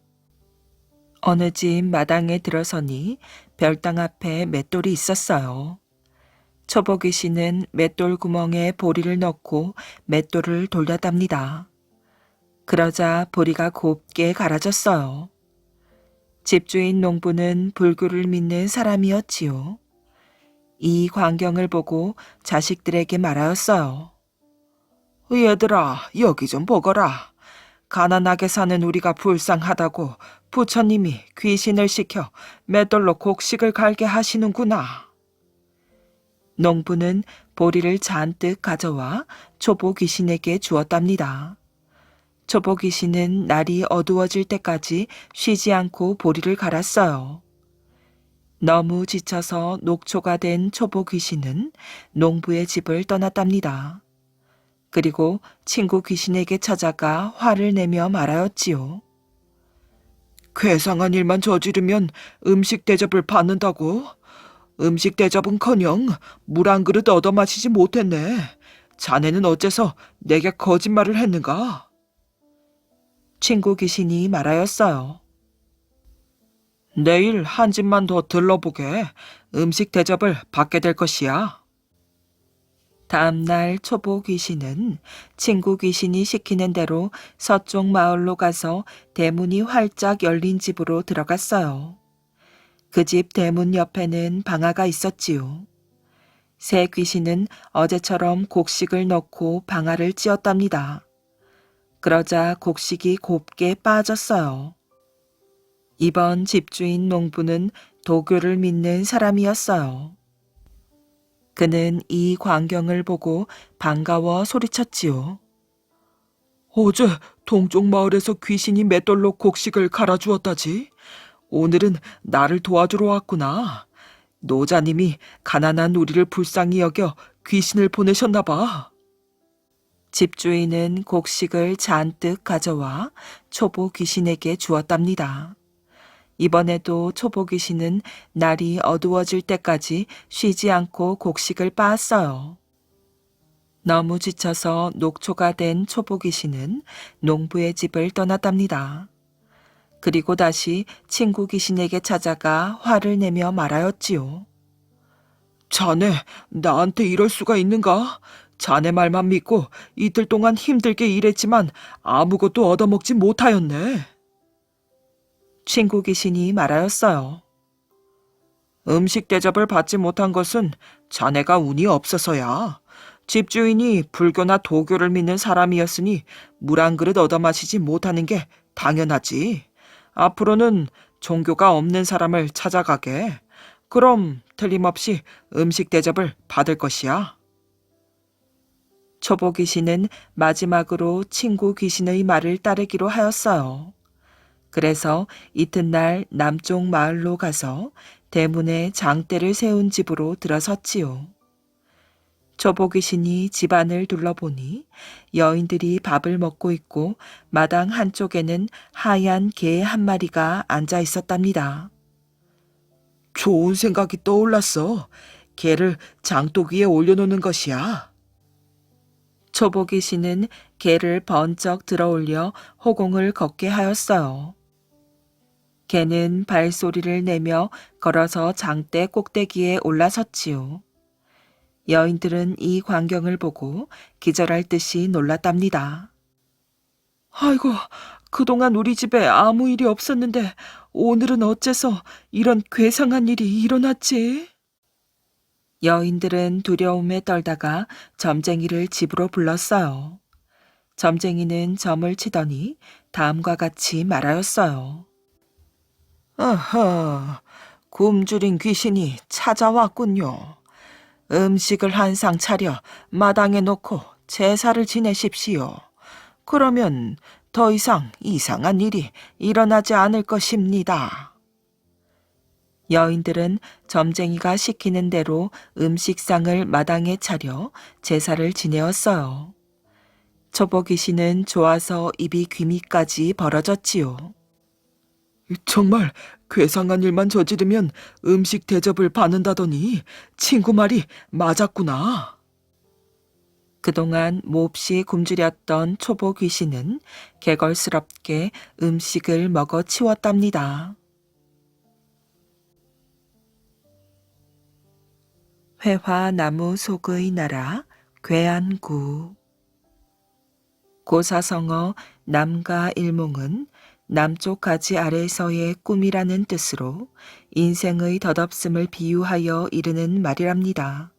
S1: 어느 집 마당에 들어서니 별당 앞에 맷돌이 있었어요. 초보 귀신은 맷돌 구멍에 보리를 넣고 맷돌을 돌렸답니다. 그러자 보리가 곱게 갈아졌어요. 집주인 농부는 불교를 믿는 사람이었지요. 이 광경을 보고 자식들에게 말하였어요. 얘들아, 여기 좀 보거라. 가난하게 사는 우리가 불쌍하다고 부처님이 귀신을 시켜 맷돌로 곡식을 갈게 하시는구나. 농부는 보리를 잔뜩 가져와 초보 귀신에게 주었답니다. 초보 귀신은 날이 어두워질 때까지 쉬지 않고 보리를 갈았어요. 너무 지쳐서 녹초가 된 초보 귀신은 농부의 집을 떠났답니다. 그리고 친구 귀신에게 찾아가 화를 내며 말하였지요. 괴상한 일만 저지르면 음식 대접을 받는다고? 음식 대접은커녕 물 한 그릇 얻어 마시지 못했네. 자네는 어째서 내게 거짓말을 했는가? 친구 귀신이 말하였어요. 내일 한 집만 더 들러보게. 음식 대접을 받게 될 것이야. 다음 날 초보 귀신은 친구 귀신이 시키는 대로 서쪽 마을로 가서 대문이 활짝 열린 집으로 들어갔어요. 그 집 대문 옆에는 방아가 있었지요. 새 귀신은 어제처럼 곡식을 넣고 방아를 찧었답니다. 그러자 곡식이 곱게 빠졌어요. 이번 집주인 농부는 도교를 믿는 사람이었어요. 그는 이 광경을 보고 반가워 소리쳤지요. 어제 동쪽 마을에서 귀신이 맷돌로 곡식을 갈아주었다지. 오늘은 나를 도와주러 왔구나. 노자님이 가난한 우리를 불쌍히 여겨 귀신을 보내셨나 봐. 집주인은 곡식을 잔뜩 가져와 초보 귀신에게 주었답니다. 이번에도 초보 귀신은 날이 어두워질 때까지 쉬지 않고 곡식을 빻았어요. 너무 지쳐서 녹초가 된 초보 귀신은 농부의 집을 떠났답니다. 그리고 다시 친구 귀신에게 찾아가 화를 내며 말하였지요. 자네, 나한테 이럴 수가 있는가? 자네 말만 믿고 이틀 동안 힘들게 일했지만 아무것도 얻어먹지 못하였네. 친구 귀신이 말하였어요. 음식 대접을 받지 못한 것은 자네가 운이 없어서야. 집주인이 불교나 도교를 믿는 사람이었으니 물 한 그릇 얻어 마시지 못하는 게 당연하지. 앞으로는 종교가 없는 사람을 찾아가게. 그럼 틀림없이 음식 대접을 받을 것이야. 초보 귀신은 마지막으로 친구 귀신의 말을 따르기로 하였어요. 그래서 이튿날 남쪽 마을로 가서 대문에 장대를 세운 집으로 들어섰지요. 초보 귀신이 집안을 둘러보니 여인들이 밥을 먹고 있고 마당 한쪽에는 하얀 개 한 마리가 앉아 있었답니다. 좋은 생각이 떠올랐어. 개를 장독 위에 올려놓는 것이야. 초보 귀신은 개를 번쩍 들어올려 호공을 걷게 하였어요. 개는 발소리를 내며 걸어서 장대 꼭대기에 올라섰지요. 여인들은 이 광경을 보고 기절할 듯이 놀랐답니다. 아이고, 그동안 우리 집에 아무 일이 없었는데 오늘은 어째서 이런 괴상한 일이 일어났지? 여인들은 두려움에 떨다가 점쟁이를 집으로 불렀어요. 점쟁이는 점을 치더니 다음과 같이 말하였어요. 아하, 굶주린 귀신이 찾아왔군요. 음식을 한 상 차려 마당에 놓고 제사를 지내십시오. 그러면 더 이상 이상한 일이 일어나지 않을 것입니다. 여인들은 점쟁이가 시키는 대로 음식상을 마당에 차려 제사를 지내었어요. 초보귀신은 좋아서 입이 귀미까지 벌어졌지요. 정말 괴상한 일만 저지르면 음식 대접을 받는다더니 친구 말이 맞았구나. 그동안 몹시 굶주렸던 초보 귀신은 개걸스럽게 음식을 먹어 치웠답니다. 회화나무 속의 나라 괴안구. 고사성어 남가 일몽은 남쪽 가지 아래서의 꿈이라는 뜻으로 인생의 덧없음을 비유하여 이르는 말이랍니다.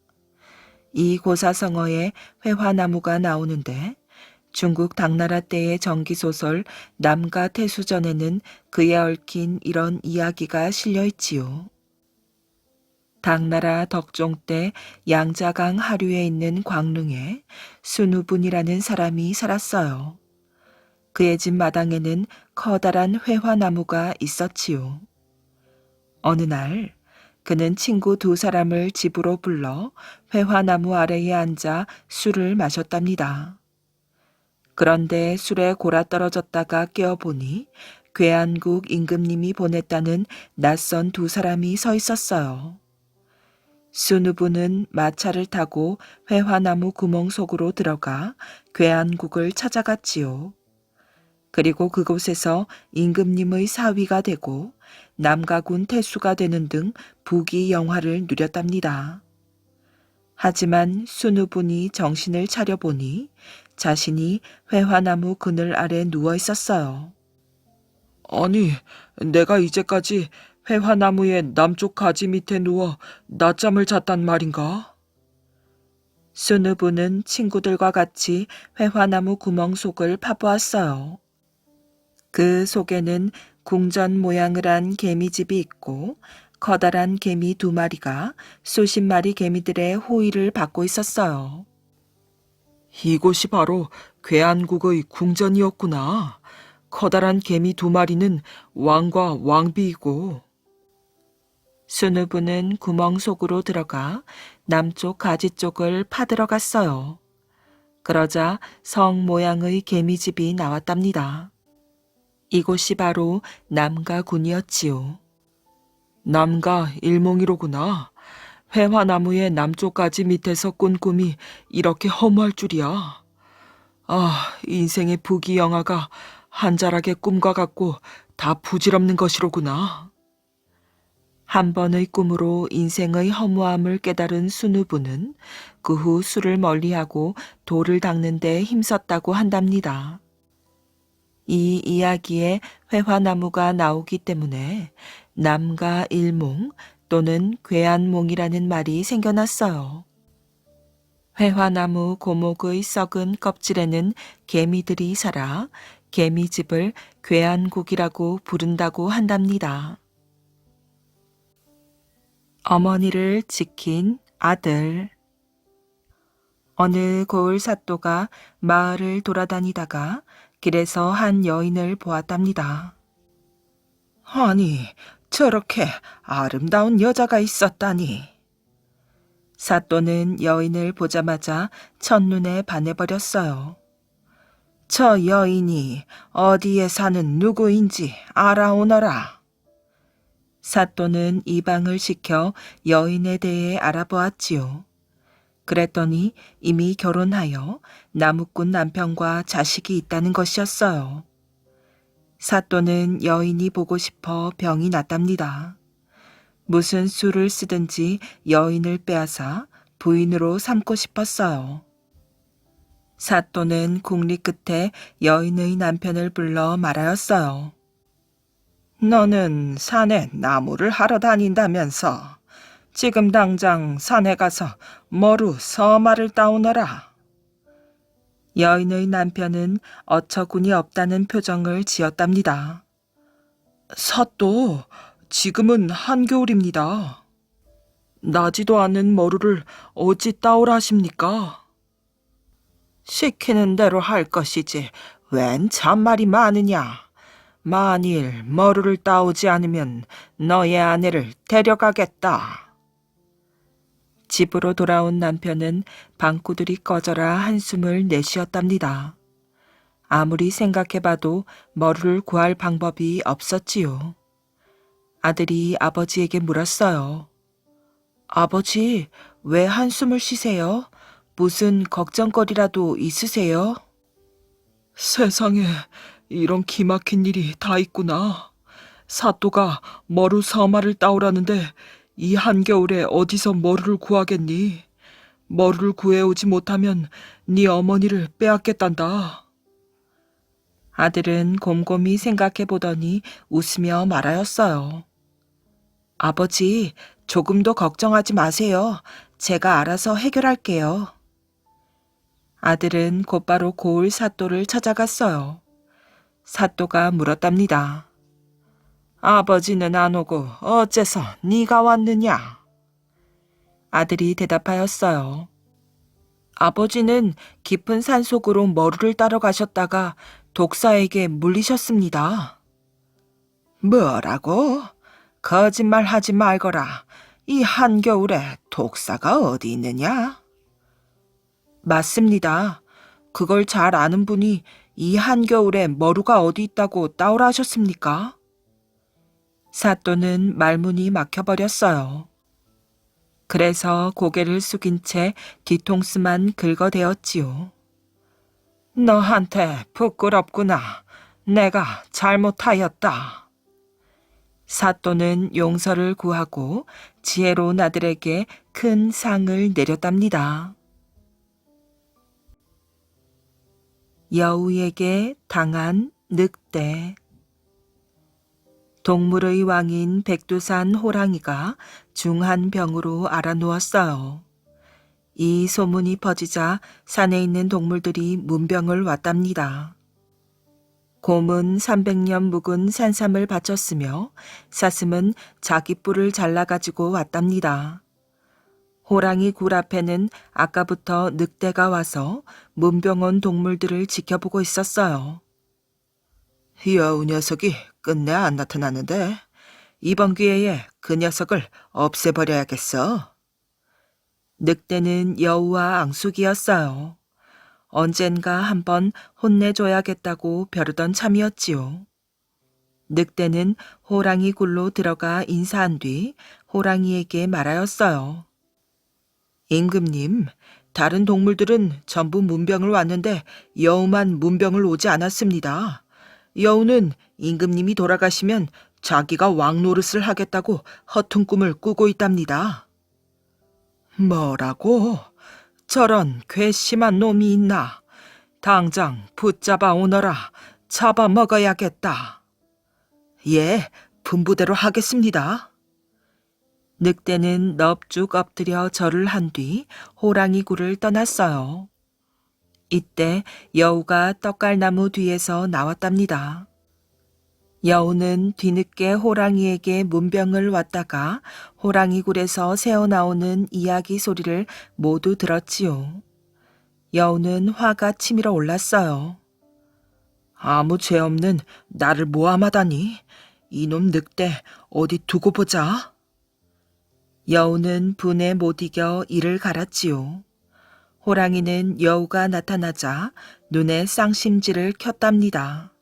S1: 이 고사성어에 회화나무가 나오는데 중국 당나라 때의 정기소설 남가 태수전에는 그에 얽힌 이런 이야기가 실려 있지요. 당나라 덕종 때 양자강 하류에 있는 광릉에 순우분이라는 사람이 살았어요. 그의 집 마당에는 커다란 회화나무가 있었지요. 어느 날 그는 친구 두 사람을 집으로 불러 회화나무 아래에 앉아 술을 마셨답니다. 그런데 술에 골아떨어졌다가 깨어보니 괴안국 임금님이 보냈다는 낯선 두 사람이 서 있었어요. 순우부는 마차를 타고 회화나무 구멍 속으로 들어가 괴안국을 찾아갔지요. 그리고 그곳에서 임금님의 사위가 되고 남가군 태수가 되는 등 부귀 영화를 누렸답니다. 하지만 순우분이 정신을 차려보니 자신이 회화나무 그늘 아래 누워 있었어요. 아니, 내가 이제까지 회화나무의 남쪽 가지 밑에 누워 낮잠을 잤단 말인가? 순우부는 친구들과 같이 회화나무 구멍 속을 파보았어요. 그 속에는 궁전 모양을 한 개미집이 있고 커다란 개미 두 마리가 수십 마리 개미들의 호의를 받고 있었어요. 이곳이 바로 괴안국의 궁전이었구나. 커다란 개미 두 마리는 왕과 왕비이고. 순우부는 구멍 속으로 들어가 남쪽 가지 쪽을 파들어갔어요. 그러자 성 모양의 개미집이 나왔답니다. 이곳이 바로 남가군이었지요. 남가 일몽이로구나. 회화나무의 남쪽 가지 밑에서 꾼 꿈이 이렇게 허무할 줄이야. 아, 인생의 부귀영화가 한 자락의 꿈과 같고 다 부질없는 것이로구나. 한 번의 꿈으로 인생의 허무함을 깨달은 순우부는 그 후 술을 멀리하고 돌을 닦는 데 힘썼다고 한답니다. 이 이야기에 회화나무가 나오기 때문에 남가 일몽 또는 괴안몽이라는 말이 생겨났어요. 회화나무 고목의 썩은 껍질에는 개미들이 살아 개미집을 괴안국이라고 부른다고 한답니다. 어머니를 지킨 아들. 어느 고을 사또가 마을을 돌아다니다가 길에서 한 여인을 보았답니다. 아니, 저렇게 아름다운 여자가 있었다니. 사또는 여인을 보자마자 첫눈에 반해버렸어요. 저 여인이 어디에 사는 누구인지 알아오너라. 사또는 이방을 시켜 여인에 대해 알아보았지요. 그랬더니 이미 결혼하여 나무꾼 남편과 자식이 있다는 것이었어요. 사또는 여인이 보고 싶어 병이 났답니다. 무슨 수를 쓰든지 여인을 빼앗아 부인으로 삼고 싶었어요. 사또는 국리 끝에 여인의 남편을 불러 말하였어요. 너는 산에 나무를 하러 다닌다면서 지금 당장 산에 가서 머루 서마를 따오너라. 여인의 남편은 어처구니 없다는 표정을 지었답니다. 사또, 지금은 한겨울입니다. 나지도 않은 머루를 어찌 따오라 하십니까? 시키는 대로 할 것이지 웬 잔말이 많으냐. 만일 머루를 따오지 않으면 너의 아내를 데려가겠다. 집으로 돌아온 남편은 방구들이 꺼져라 한숨을 내쉬었답니다. 아무리 생각해봐도 머루를 구할 방법이 없었지요. 아들이 아버지에게 물었어요. 아버지, 왜 한숨을 쉬세요? 무슨 걱정거리라도 있으세요? 세상에 이런 기막힌 일이 다 있구나. 사또가 머루 서마를 따오라는데 이 한겨울에 어디서 머루를 구하겠니? 머루를 구해오지 못하면 네 어머니를 빼앗겠단다. 아들은 곰곰이 생각해보더니 웃으며 말하였어요. 아버지, 조금도 걱정하지 마세요. 제가 알아서 해결할게요. 아들은 곧바로 고을 사또를 찾아갔어요. 사또가 물었답니다. 아버지는 안 오고 어째서 네가 왔느냐? 아들이 대답하였어요. 아버지는 깊은 산속으로 머루를 따러 가셨다가 독사에게 물리셨습니다. 뭐라고? 거짓말하지 말거라. 이 한겨울에 독사가 어디 있느냐? 맞습니다. 그걸 잘 아는 분이 이 한겨울에 머루가 어디 있다고 따오라 하셨습니까? 사또는 말문이 막혀버렸어요. 그래서 고개를 숙인 채 뒤통수만 긁어대었지요. 너한테 부끄럽구나. 내가 잘못하였다. 사또는 용서를 구하고 지혜로운 아들에게 큰 상을 내렸답니다. 여우에게 당한 늑대. 동물의 왕인 백두산 호랑이가 중한 병으로 앓아누웠어요. 이 소문이 퍼지자 산에 있는 동물들이 문병을 왔답니다. 곰은 300년 묵은 산삼을 바쳤으며 사슴은 자기 뿔을 잘라가지고 왔답니다. 호랑이 굴 앞에는 아까부터 늑대가 와서 문병 온 동물들을 지켜보고 있었어요. 여우 녀석이 끝내 안 나타나는데 이번 기회에 그 녀석을 없애버려야겠어. 늑대는 여우와 앙숙이었어요. 언젠가 한번 혼내줘야겠다고 벼르던 참이었지요. 늑대는 호랑이 굴로 들어가 인사한 뒤 호랑이에게 말하였어요. 임금님, 다른 동물들은 전부 문병을 왔는데 여우만 문병을 오지 않았습니다. 여우는 임금님이 돌아가시면 자기가 왕 노릇을 하겠다고 허튼 꿈을 꾸고 있답니다. 뭐라고? 저런 괘씸한 놈이 있나? 당장 붙잡아 오너라. 잡아먹어야겠다. 예, 분부대로 하겠습니다. 늑대는 넙죽 엎드려 절을 한 뒤 호랑이 굴을 떠났어요. 이때 여우가 떡갈나무 뒤에서 나왔답니다. 여우는 뒤늦게 호랑이에게 문병을 왔다가 호랑이 굴에서 새어나오는 이야기 소리를 모두 들었지요. 여우는 화가 치밀어 올랐어요. 아무 죄 없는 나를 모함하다니. 이놈 늑대 어디 두고 보자. 여우는 분에 못 이겨 이를 갈았지요. 호랑이는 여우가 나타나자 눈에 쌍심지를 켰답니다.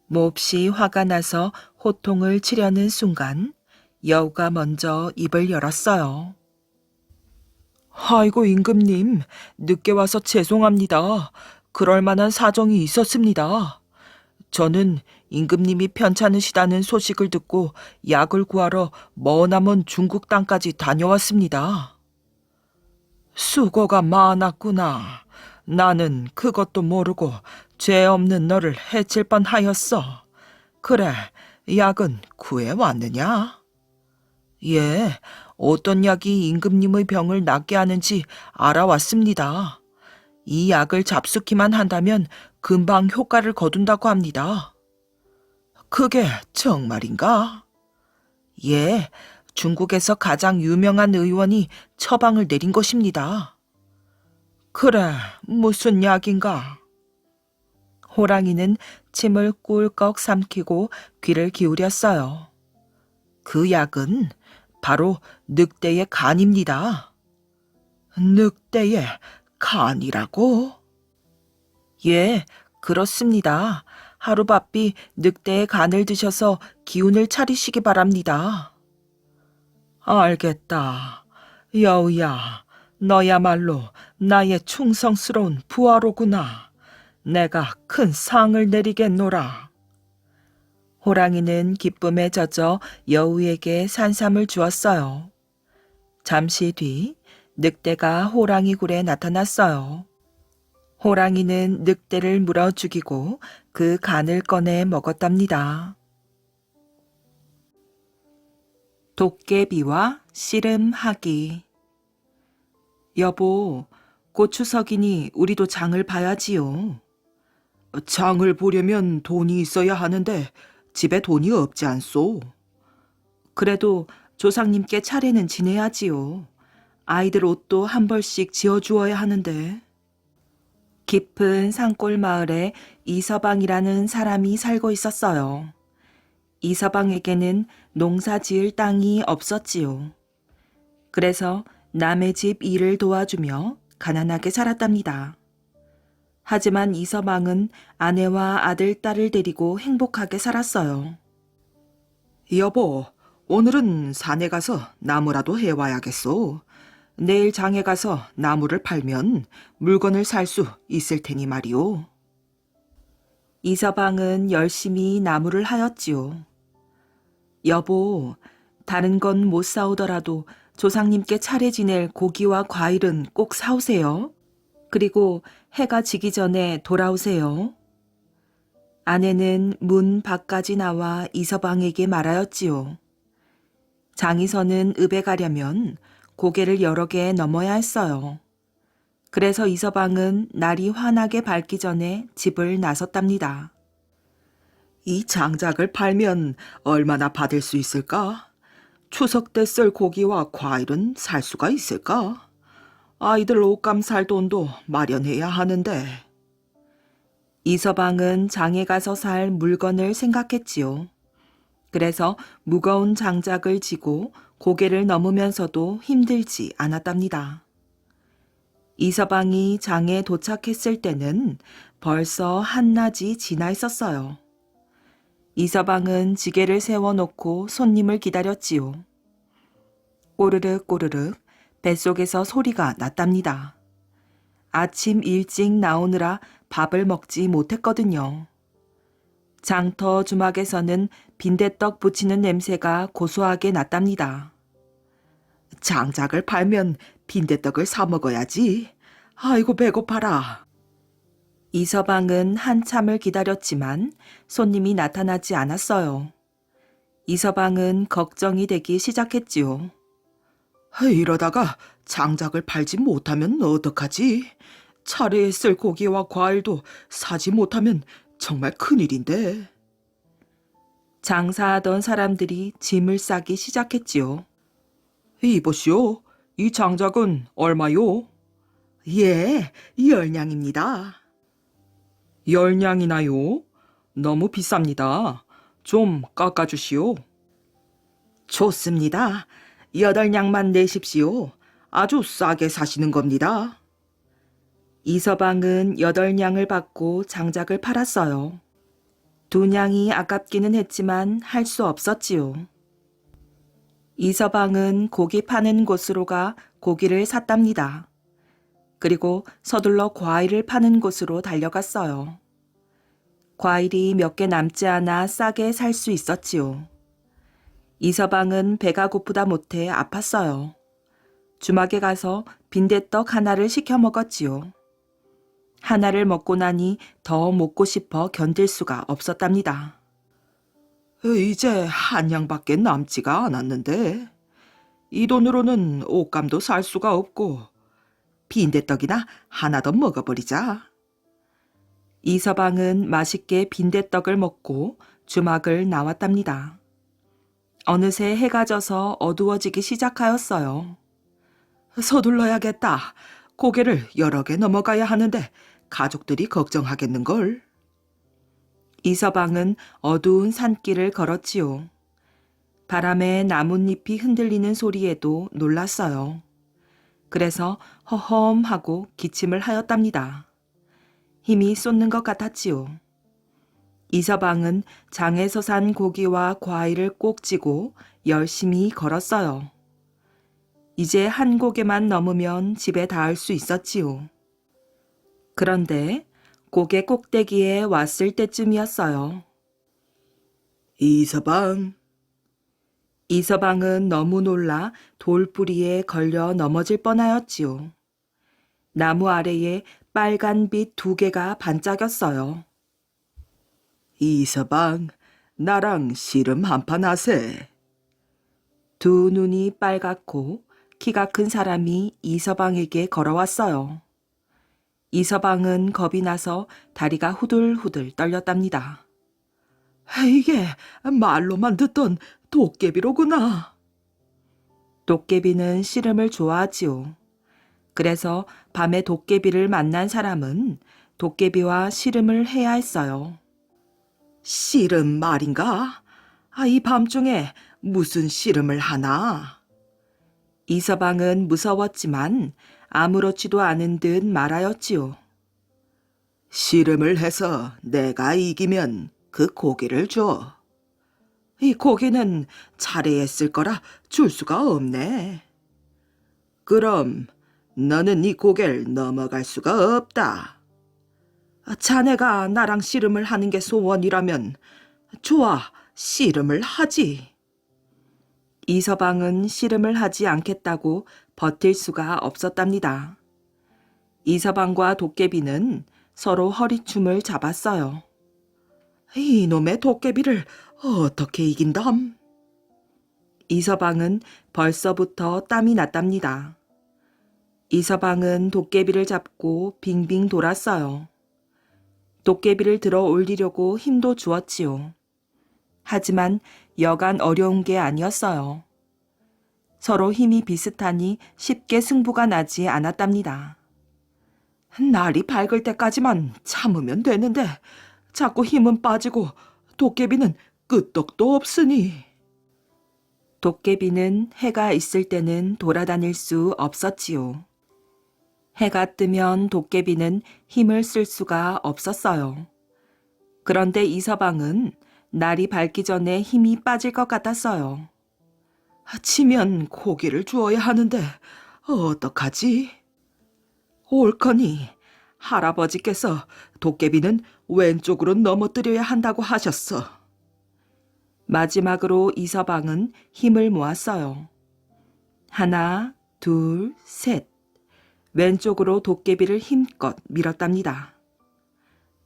S1: 몹시 화가 나서 호통을 치려는 순간 여우가 먼저 입을 열었어요. 아이고 임금님, 늦게 와서 죄송합니다. 그럴 만한 사정이 있었습니다. 저는 임금님이 편찮으시다는 소식을 듣고 약을 구하러 머나먼 중국 땅까지 다녀왔습니다. 수고가 많았구나. 나는 그것도 모르고 죄 없는 너를 해칠 뻔하였어. 그래, 약은 구해왔느냐? 예, 어떤 약이 임금님의 병을 낫게 하는지 알아왔습니다. 이 약을 잡수기만 한다면 금방 효과를 거둔다고 합니다. 그게 정말인가? 예, 중국에서 가장 유명한 의원이 처방을 내린 것입니다. 그래, 무슨 약인가? 호랑이는 침을 꿀꺽 삼키고 귀를 기울였어요. 그 약은 바로 늑대의 간입니다. 늑대의 간이라고? 예, 그렇습니다. 하루바삐 늑대의 간을 드셔서 기운을 차리시기 바랍니다. 알겠다. 여우야, 너야말로 나의 충성스러운 부하로구나. 내가 큰 상을 내리겠노라. 호랑이는 기쁨에 젖어 여우에게 산삼을 주었어요. 잠시 뒤 늑대가 호랑이 굴에 나타났어요. 호랑이는 늑대를 물어 죽이고 그 간을 꺼내 먹었답니다. 도깨비와 씨름하기. 여보, 곧 추석이니 우리도 장을 봐야지요. 장을 보려면 돈이 있어야 하는데 집에 돈이 없지 않소. 그래도 조상님께 차례는 지내야지요. 아이들 옷도 한 벌씩 지어주어야 하는데. 깊은 산골 마을에 이서방이라는 사람이 살고 있었어요. 이서방에게는 농사 지을 땅이 없었지요. 그래서 남의 집 일을 도와주며 가난하게 살았답니다. 하지만 이서방은 아내와 아들, 딸을 데리고 행복하게 살았어요. 여보, 오늘은 산에 가서 나무라도 해와야겠소. 내일 장에 가서 나무를 팔면 물건을 살 수 있을 테니 말이오. 이서방은 열심히 나무를 하였지요. 여보, 다른 건 못 사오더라도 조상님께 차례 지낼 고기와 과일은 꼭 사오세요. 그리고 해가 지기 전에 돌아오세요. 아내는 문 밖까지 나와 이서방에게 말하였지요. 장이 서는 읍에 가려면 고개를 여러 개 넘어야 했어요. 그래서 이서방은 날이 환하게 밝기 전에 집을 나섰답니다. 이 장작을 팔면 얼마나 받을 수 있을까? 추석 때 쓸 고기와 과일은 살 수가 있을까? 아이들 옷감 살 돈도 마련해야 하는데. 이서방은 장에 가서 살 물건을 생각했지요. 그래서 무거운 장작을 지고 고개를 넘으면서도 힘들지 않았답니다. 이서방이 장에 도착했을 때는 벌써 한낮이 지나 있었어요. 이서방은 지게를 세워놓고 손님을 기다렸지요. 꼬르륵 꼬르륵 뱃속에서 소리가 났답니다. 아침 일찍 나오느라 밥을 먹지 못했거든요. 장터 주막에서는 빈대떡 부치는 냄새가 고소하게 났답니다. 장작을 팔면 빈대떡을 사 먹어야지. 아이고 배고파라. 이서방은 한참을 기다렸지만 손님이 나타나지 않았어요. 이서방은 걱정이 되기 시작했지요. 이러다가 장작을 팔지 못하면 어떡하지? 차례에 쓸 고기와 과일도 사지 못하면 정말 큰일인데. 장사하던 사람들이 짐을 싸기 시작했지요. 이보시오, 이 장작은 얼마요? 예, 10냥입니다. 10냥이나요? 너무 비쌉니다. 좀 깎아주시오. 좋습니다. 8냥만 내십시오. 아주 싸게 사시는 겁니다. 이서방은 8냥을 받고 장작을 팔았어요. 2냥이 아깝기는 했지만 할 수 없었지요. 이서방은 고기 파는 곳으로 가 고기를 샀답니다. 그리고 서둘러 과일을 파는 곳으로 달려갔어요. 과일이 몇 개 남지 않아 싸게 살 수 있었지요. 이서방은 배가 고프다 못해 아팠어요. 주막에 가서 빈대떡 하나를 시켜 먹었지요. 하나를 먹고 나니 더 먹고 싶어 견딜 수가 없었답니다. 이제 한 양밖에 남지가 않았는데 이 돈으로는 옷감도 살 수가 없고 빈대떡이나 하나 더 먹어버리자. 이서방은 맛있게 빈대떡을 먹고 주막을 나왔답니다. 어느새 해가 져서 어두워지기 시작하였어요. 서둘러야겠다. 고개를 여러 개 넘어가야 하는데 가족들이 걱정하겠는걸. 이서방은 어두운 산길을 걸었지요. 바람에 나뭇잎이 흔들리는 소리에도 놀랐어요. 그래서 허허하고 기침을 하였답니다. 힘이 쏟는 것 같았지요. 이서방은 장에서 산 고기와 과일을 꼭 쥐고 열심히 걸었어요. 이제 한 고개만 넘으면 집에 닿을 수 있었지요. 그런데 고개 꼭대기에 왔을 때쯤이었어요. 이서방. 이서방은 너무 놀라 돌뿌리에 걸려 넘어질 뻔하였지요. 나무 아래에 빨간 빛 2개가 반짝였어요. 이서방, 나랑 씨름 한판 하세. 두 눈이 빨갛고 키가 큰 사람이 이서방에게 걸어왔어요. 이서방은 겁이 나서 다리가 후들후들 떨렸답니다. 이게 말로만 듣던 도깨비로구나. 도깨비는 씨름을 좋아하지요. 그래서 밤에 도깨비를 만난 사람은 도깨비와 씨름을 해야 했어요. 씨름 말인가? 이 밤중에 무슨 씨름을 하나? 이서방은 무서웠지만 아무렇지도 않은 듯 말하였지요. 씨름을 해서 내가 이기면 그 고기를 줘. 이 고기는 차례에 쓸 거라 줄 수가 없네. 그럼 너는 이 고개를 넘어갈 수가 없다. 자네가 나랑 씨름을 하는 게 소원이라면 좋아, 씨름을 하지. 이서방은 씨름을 하지 않겠다고 버틸 수가 없었답니다. 이서방과 도깨비는 서로 허리춤을 잡았어요. 이놈의 도깨비를 어떻게 이긴담? 이서방은 벌써부터 땀이 났답니다. 이서방은 도깨비를 잡고 빙빙 돌았어요. 도깨비를 들어 올리려고 힘도 주었지요. 하지만 여간 어려운 게 아니었어요. 서로 힘이 비슷하니 쉽게 승부가 나지 않았답니다. 날이 밝을 때까지만 참으면 되는데 자꾸 힘은 빠지고 도깨비는 끄떡도 없으니. 도깨비는 해가 있을 때는 돌아다닐 수 없었지요. 해가 뜨면 도깨비는 힘을 쓸 수가 없었어요. 그런데 이서방은 날이 밝기 전에 힘이 빠질 것 같았어요. 치면 고기를 주어야 하는데 어떡하지? 옳거니 할아버지께서 도깨비는 왼쪽으로 넘어뜨려야 한다고 하셨어. 마지막으로 이서방은 힘을 모았어요. 하나, 둘, 셋. 왼쪽으로 도깨비를 힘껏 밀었답니다.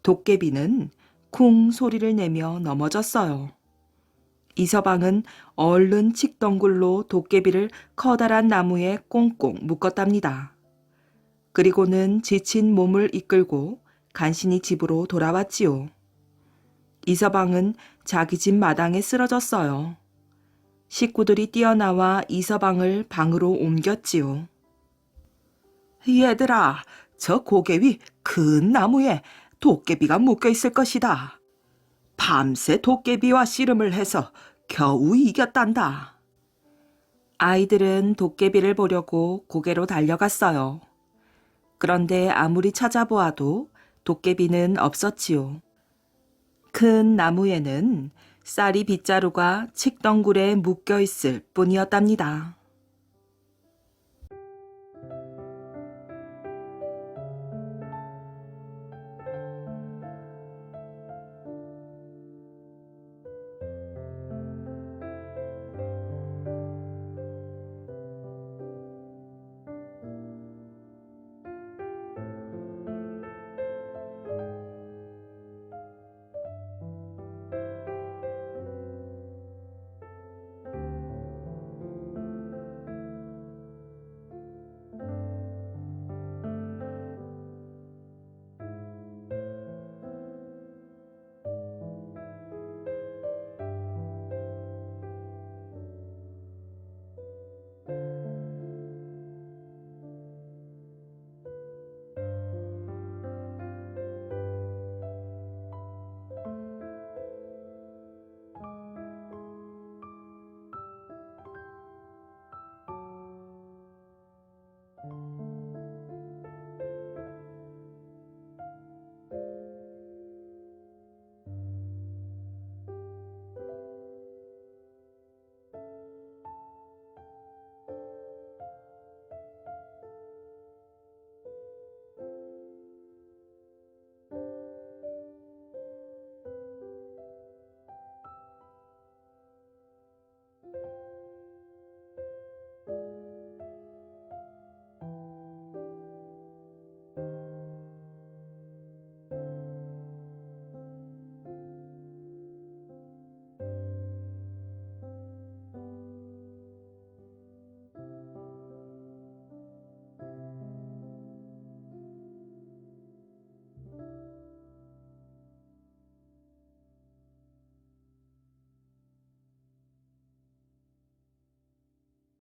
S1: 도깨비는 쿵 소리를 내며 넘어졌어요. 이서방은 얼른 칡덩굴로 도깨비를 커다란 나무에 꽁꽁 묶었답니다. 그리고는 지친 몸을 이끌고 간신히 집으로 돌아왔지요. 이서방은 자기 집 마당에 쓰러졌어요. 식구들이 뛰어나와 이서방을 방으로 옮겼지요. 얘들아, 저 고개 위 큰 나무에 도깨비가 묶여 있을 것이다. 밤새 도깨비와 씨름을 해서 겨우 이겼단다. 아이들은 도깨비를 보려고 고개로 달려갔어요. 그런데 아무리 찾아보아도 도깨비는 없었지요. 큰 나무에는 쌀이 빗자루가 칡덩굴에 묶여 있을 뿐이었답니다.